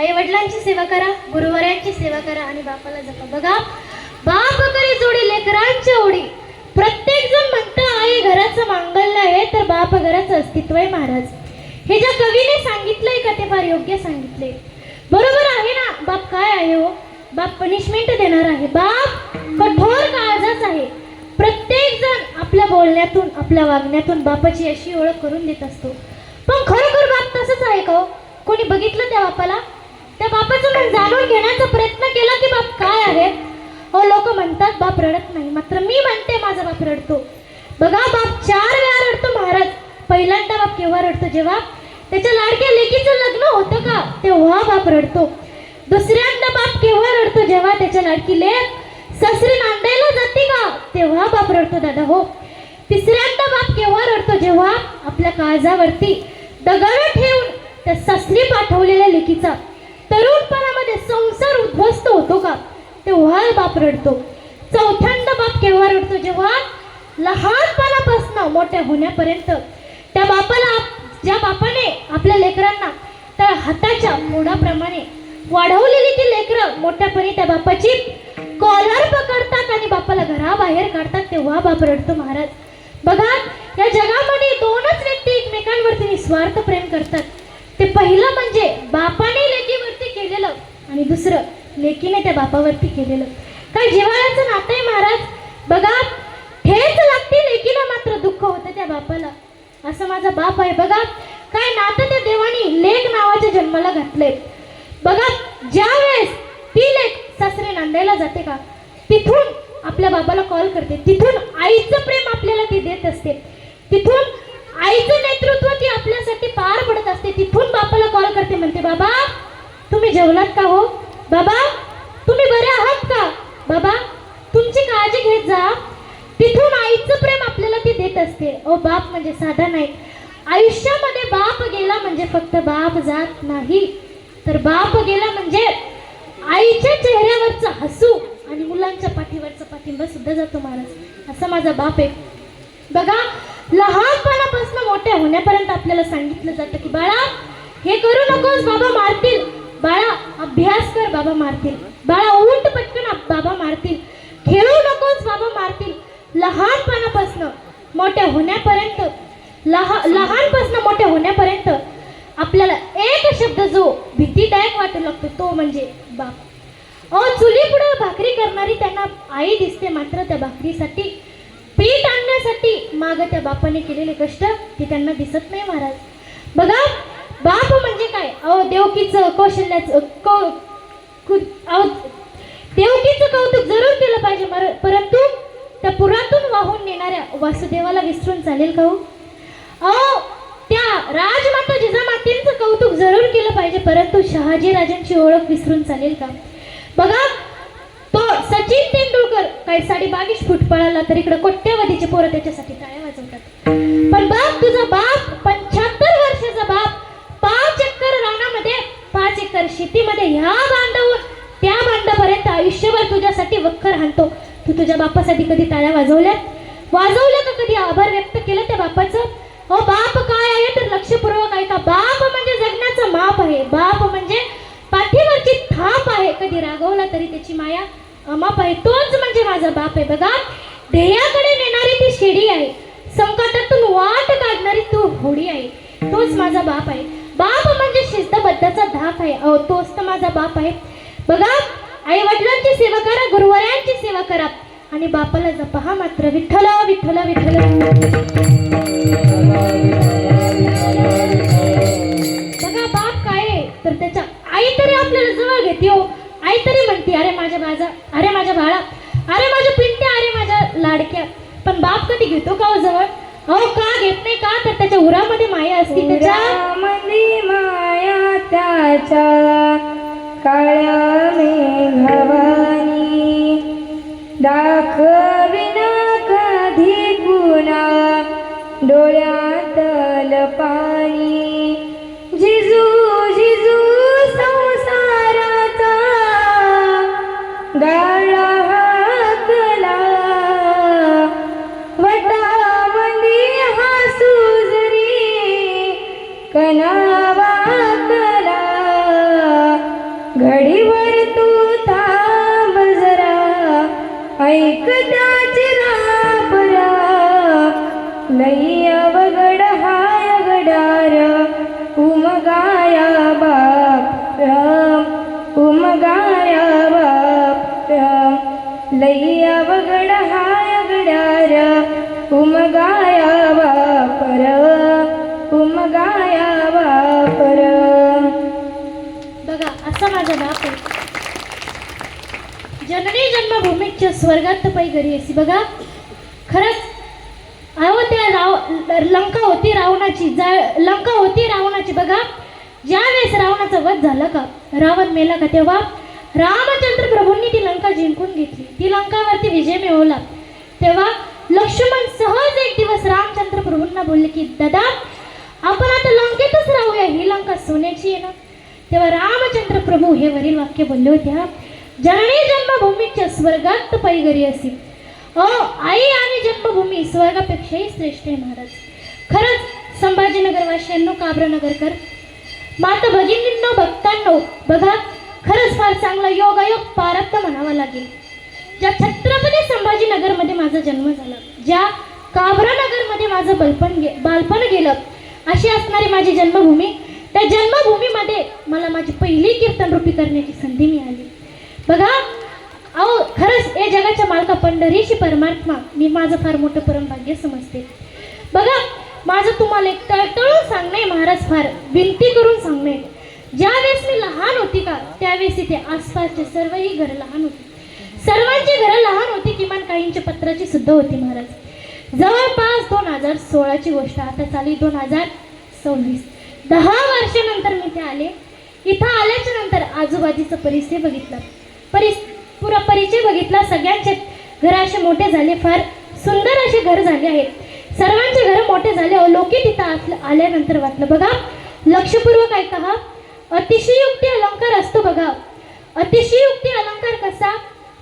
आई वडिलांची सेवा करा, गुरुवरांची सेवा करा आणि बापाला जपा. बघा, बाप करी जोडी लेकरांच्या ओढी. प्रत्येक जण म्हणतं आई घराचं मांगल्य आहे तर बाप घराचं अस्तित्व आहे महाराज. हे ज्या कवीने सांगितलंय का ते फार योग्य सांगितले. बरोबर आहे ना. बाप काय आहे हो? बाप पनिशमेंट देणार आहे. बाप कठोर काळजाचा बोलण्यातून आपल्या वागण्यातून बापाची अशी ओळख करून देत असतो. पण खरोखर बाप तसंच आहे का हो? कोणी बघितलं त्या बापाला? त्या बापाचं मन जाणून घेण्याचा प्रयत्न केला की बाप काय आहे? हो, लोक म्हणतात बाप रडत नाही, मात्र मी म्हणते माझा बाप रडतो. बघा, बाप 4 वेळा रडतो महाराज. पहिल्यांदा बाप केव्हा रडतो? जेव्हा त्याच्या लाडक्या लेकीचं लग्न होतं का तेव्हा बाप रडतो. दुसऱ्यांदा बाप केव्हा रडतो? जेव्हा त्याच्या लाडकी लेक सासरी नांदायला जाते का तेव्हा बाप रडतो दादा हो. तिसऱ्यांदा बाप केव्हा रडतो? जेव्हा आपल्या काळजावरती दगड ठेवून त्या सासरी पाठवलेल्या लेकीचा तरुणपणामध्ये संसार उद्ध्वस्त होतो का तेव्हा बाप रडतो. चौथ्यांदा बाप केव्हा रडतो? जेव्हा लहानपणापासून मोठ्या होण्यापर्यंत त्या बापाला, ज्या बापाने आपल्या लेकरांना त्या हाताच्या मोडाप्रमाणे वाढवलेली ती लेकरं मोठ्यापणी त्या बापाची कॉलर पकडतात आणि बापाला घराबाहेर काढतात तेव्हा बाप रडतो महाराज. बघा, या जगामध्ये 2च व्यक्ती एकमेकांवरती निस्वार्थ प्रेम करतात. ते पहिलं म्हणजे बापाने लेकीवरती केलेलं आणि दुसरं लेकीने त्या बापावरती केलेलं. काय जिव्हाळ्याचं नातं आहे महाराज. बघा, ठेच लागते लेकीला मात्र दुःख होतं त्या बापाला. असं माझा बाप आहे. बघा, काय नातं त्या देवानी लेक नावाच्या जन्माला घातले. बघा, ज्या वेळेस ती लेक सासरी नांदायला जाते का तिथून आपल्या बाबाला कॉल करते. तिथून आईचं प्रेम आपल्याला ती देत असते. तिथून आईचं नेतृत्व ती आपल्यासाठी पार पडत असते. तिथून बापाला कॉल करते, म्हणते बाबा तुम्ही जेवलात का हो? बाबा तुम्ही बरे आहात का? बाबा तुमची काळजी घेत जा. तिथून आईचं प्रेम आपल्याला ती देत असते. ओ, बाप म्हणजे साधा नाही. आयुष्यामध्ये बाप गेला म्हणजे फक्त बाप जात नाही, तर बाप गेला म्हणजे आईच्या चेहऱ्यावरचं हसू आणि मुलांच्या पाठीवरचा पाठिंबा सुद्धा जातो महाराज. असा माझा बाप आहे. बघा, लहानपणापासून मोठ्या होण्यापर्यंत आपल्याला सांगितलं जातं की बाळा हे करू नकोस, बाबा मारतील. बाळा अभ्यास कर, बाबा मारतील. बाळा उठ पटकन, बाबा मारतील. खेळू नकोस, बाबा मारतील. लहानपणापासून मोठ्या होण्यापर्यंत लहानपासून मोठ्या होण्यापर्यंत आपल्याला एक शब्द जो भीतीदायक वाटू लागतो तो म्हणजे बाप. चुली पुढे भाकरी करणारी त्यांना आई दिसते, मात्र त्या भाकरीसाठी पीठ आणण्यासाठी माग त्या बापाने केलेले कष्ट ते त्यांना दिसत नाही महाराज. बघा, बाप म्हणजे काय? देवकीचं कौशल्याचं देवकीचं कौतुक जरूर केलं पाहिजे, परंतु त्या पुरातून वाहून नेणाऱ्या वासुदेवाला विसरून चालेल का हो? त्या राजमाता जिजामातींचं कौतुक जरूर केलं पाहिजे, परंतु शहाजी राजांची ओळख विसरून चालेल का? बघा, तो सचिन तेंडुलकर काय 22.5 फूट पळाला तर इकडे कोट्यावधीचे पोरं त्याच्यासाठी टाळ्या वाजवतात. पण बाप, तुझा बाप 75 वर्षाचा बाप 5 एकर रानामध्ये 5 एकर शेतीमध्ये ह्या बांधावून त्या बांधापर्यंत आयुष्यभर तुझ्यासाठी वखर हाणतो. तू तुझ्या बापासाठी कधी टाळ्या वाजवल्या का? कधी आभार व्यक्त केलं त्या बापाचं? बाप काय आहे तर लक्षपूर्वक ऐका. बाप म्हणजे जगण्याचं माप आहे. बाप म्हणजे पाठीवरची थाप आहे. कधी रागवला तरी त्याची माया अमाप आहे. तोच म्हणजे माझा बाप आहे. बघा, ध्येयाकडे नेणारी ती शिडी आहे, संकटातून वाट काढणारी तू होडी आहे. तोच माझा बाप आहे. बाप म्हणजे शिस्तबद्धाचा धाक आहे. तोच तर माझा बाप आहे. बघा, आई वडिलांची सेवा करा, गुरुवारांची सेवा करा आणि बापाला जपा. हा मात्र विठ्ठल विठ्ठल विठ्ठल. बघा, बाप काय आहे तर त्याच्या आई तरी आपल्याला जवळ घेते हो. आई तरी म्हणते अरे माझ्या बाळा, अरे माझ्या पिंट्या, अरे माझ्या लाडक्या. पण बाप कधी घेतो का हो जवळ? का घेत नाही का? तर त्याच्या उरामध्ये माया असते. त्याच्यामध्ये माया त्याच्या काळ्या मेघवानी दाखविना कधी कुणा डोळ्यातल पाणी. जिजू जिजू संसाराचा गाळा हाकला, वटामंदी हसू जरी कणावा कला. घडीवर तू थांब जरा, ऐक त्याची रापरा. लई अवघड हाय गडार, उमगाया बाप राम, उमगाया बाप राम. लई अवघड हाय गडार, उमगायावा पर उमगायावा पर. बघा असा माझा बाप आहे. जननी जन्मभूमीच्या स्वर्गात पै घरी असी. बघा खरंच अहो त्या लंका होती रावणाची. बघा ज्या वेळेस रावणाचा वध झाला का, रावण मेला का, तेव्हा रामचंद्र प्रभूंनी ती लंका जिंकून घेतली, ती लंकावरती विजय मिळवला. तेव्हा लक्ष्मण सहज एक दिवस रामचंद्र प्रभूंना बोलले की दादा आपण आता लंकेतच राहूया, ही लंका सोन्याची आहे ना. तेव्हा रामचंद्र प्रभू हे वरील वाक्य बोलले होते, हा जननी जन्मभूमीच्या स्वर्गात पै घरी असी. आई आणि जन्मभूमी स्वर्गापेक्षाही श्रेष्ठ आहे महाराज. खरंच संभाजीनगर वासियांनो, काब्रानगरकर माता भगिनींनो, भक्तांनो, बघा खरंच फार चांगला योगायोग प्रारब्ध म्हणावा लागेल. ज्या छत्रपती संभाजीनगरमध्ये माझा जन्म झाला, ज्या काब्रानगरमध्ये माझं बालपण गेलं, अशी असणारी माझी जन्मभूमी, त्या जन्मभूमीमध्ये मला माझी पहिली कीर्तन रूपी करण्याची संधी मिळाली. बघा अहो खरंच या जगाच्या मालका पंढरीची परमात्मा मी माझं फार मोठं परमभाग्य समजते. बघा माझं तुम्हाला एक तळतळून सांगणे महाराज, फार विनंती करून सांगणे. ज्यावेळेस मी लहान होती का, त्यावेळेस इथे आसपासचे सर्वही घरं लहान होती, सर्वांची घरं लहान होती, किमान काहींची पत्राची सुद्धा होती महाराज. जवळपास 2016ची गोष्ट, आता चालू 2026. 10 वर्षानंतर मी इथे आले. इथं आल्याच्या नंतर आजूबाजूचा परिसर बघितला, पुरा परिचय बघितला. सगळ्यांचे घर असे मोठे झाले, फार सुंदर असे घर झाले आहेत, सर्वांचे घर मोठे झाले. अवलोकित इथं आल्यानंतर वाटलं. बघा लक्षपूर्वक ऐका, हा अतिशयोक्ती अलंकार असतो. बघा अतिशयोक्ती अलंकार कसा,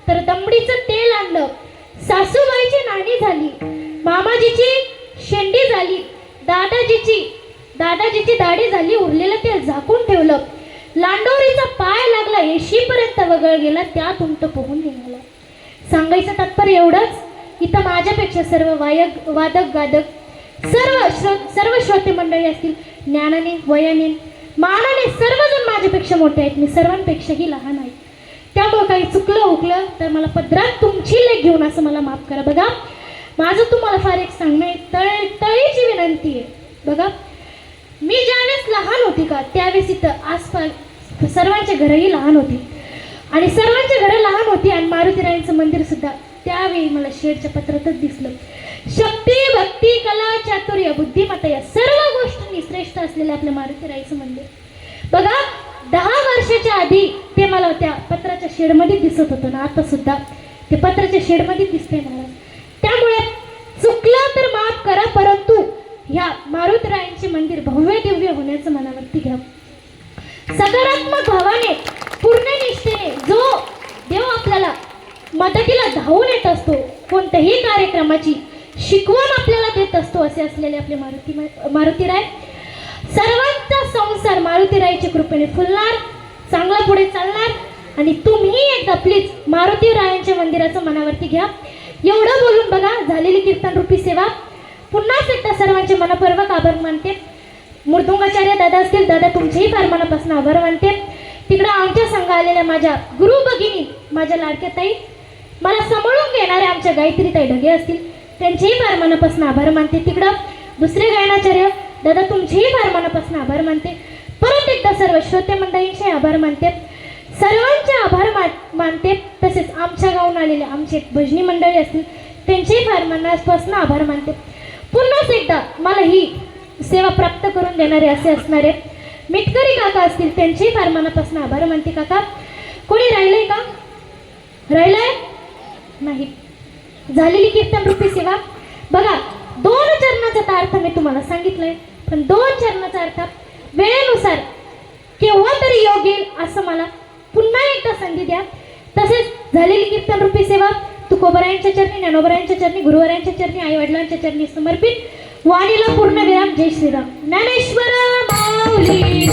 तर दमडीचं तेल आणलं, सासूबाईची नाणी झाली, मामाजीची शेंडी झाली, दादाजीची दाढी झाली, उरलेलं तेल झाकून ठेवलं, लांडोरीचा पाय लागला, 80पर्यंत वगळ गेला, त्यात उंट पोहून निघाला. सांगायचं तात्पर्य एवढंच, इथं माझ्यापेक्षा सर्व वादक गादक सर्व श्रोते मंडळी असतील, ज्ञानाने वयाने मानाने सर्वजण माझ्यापेक्षा मोठे आहेत, मी सर्वांपेक्षाही लहान आहे. त्यामुळे काही चुकलं उकलं तर मला पदरात तुमची लेख घेऊन असं मला माफ करा. बघा माझं तुम्हाला फार एक सांगणं, तळीची विनंती आहे. बघा मी ज्यावेळेस लहान होती का, त्यावेळेस इथं आसपास सर्वांचे घरही लहान होती, आणि सर्वांचे घरं लहान होती, आणि मारुतीरायांचं मंदिर सुद्धा त्यावेळी मला शेडच्या पत्रातच दिसलं. शक्ती भक्ती कला चातुर्य बुद्धिमत्ता या सर्व गोष्टींनी श्रेष्ठ असलेलं आपलं मारुतीरायांचं मंदिर. बघा 10 वर्षाच्या आधी ते मला त्या पत्राच्या शेडमध्ये दिसत होतं ना, आता सुद्धा ते पत्राच्या शेडमध्ये दिसते मला. त्यामुळे चुकलं तर माफ करा, परंतु ह्या मारुतीरायांचे मंदिर भव्य दिव्य होण्याचं मनावरती घ्या. सकारात्मक भावाने पूर्ण निष्ठेने जो देव आपल्याला मदतीला धावून येत असतो, कोणत्याही कार्यक्रमाची शिकवण आपल्याला देत असतो, असे असलेले आपले मारुतीराय. सर्वांचा संसार मारुतीरायाच्या कृपेने फुलणार, चांगला पुढे चालणार, आणि तुम्ही एकदा प्लीज मारुतीरायांच्या मंदिराचं मनावरती घ्या. एवढं बोलून बघा झालेली कीर्तन रूपी सेवा पुन्हा एकदा सर्वांचे मनपूर्वक आभार मानते. मृदुंगाचार्य दादा असतील, दादा तुमचेही फार मनापासून आभार मानते. तिकडं आमच्या संघ आलेल्या माझ्या गुरु भगिनी, माझ्या लाडक्या ताई, मला सांभाळून घेणाऱ्या आमच्या गायत्री ताई ढगे असतील, त्यांचेही फार मनापासून आभार मानते. तिकडं दुसरे गायनाचार्य दादा तुमचेही फार मनापासून आभार मानते. परत एकदा सर्व श्रोते मंडळींचे आभार मानते, सर्वांचे आभार मानते. तसेच आमच्या गावून आलेले आमचे भजनी मंडळी असतील, त्यांचेही फार मनापासून आभार मानते. पुन्हा एकदा मला ही सेवा प्राप्त करून देणारे असे असणारे मिटकरी काका असतील, त्यांचेही फार मनापासून आभार मानते. काका कोणी राहिलंय का? राहिलंय नाही. झालेली कीर्तन रूपी सेवा बघा 2 चरणाचा अर्थ मी तुम्हाला सांगितलंय, पण 2 चरणाचा अर्थ वेळेनुसार केव्हा तरी योग येईल असं मला पुन्हा एकदा संधी द्या. तसेच झालेली कीर्तन रूपी सेवा तुकोबरायांच्या चरणी, ज्ञानोबरायांच्या चरणी, गुरुवरायांच्या चरणी, आई वडिलांच्या चरणी समर्पित. वाणीला पूर्ण विराम. जय श्रीराम. ज्ञानेश्वर माऊली.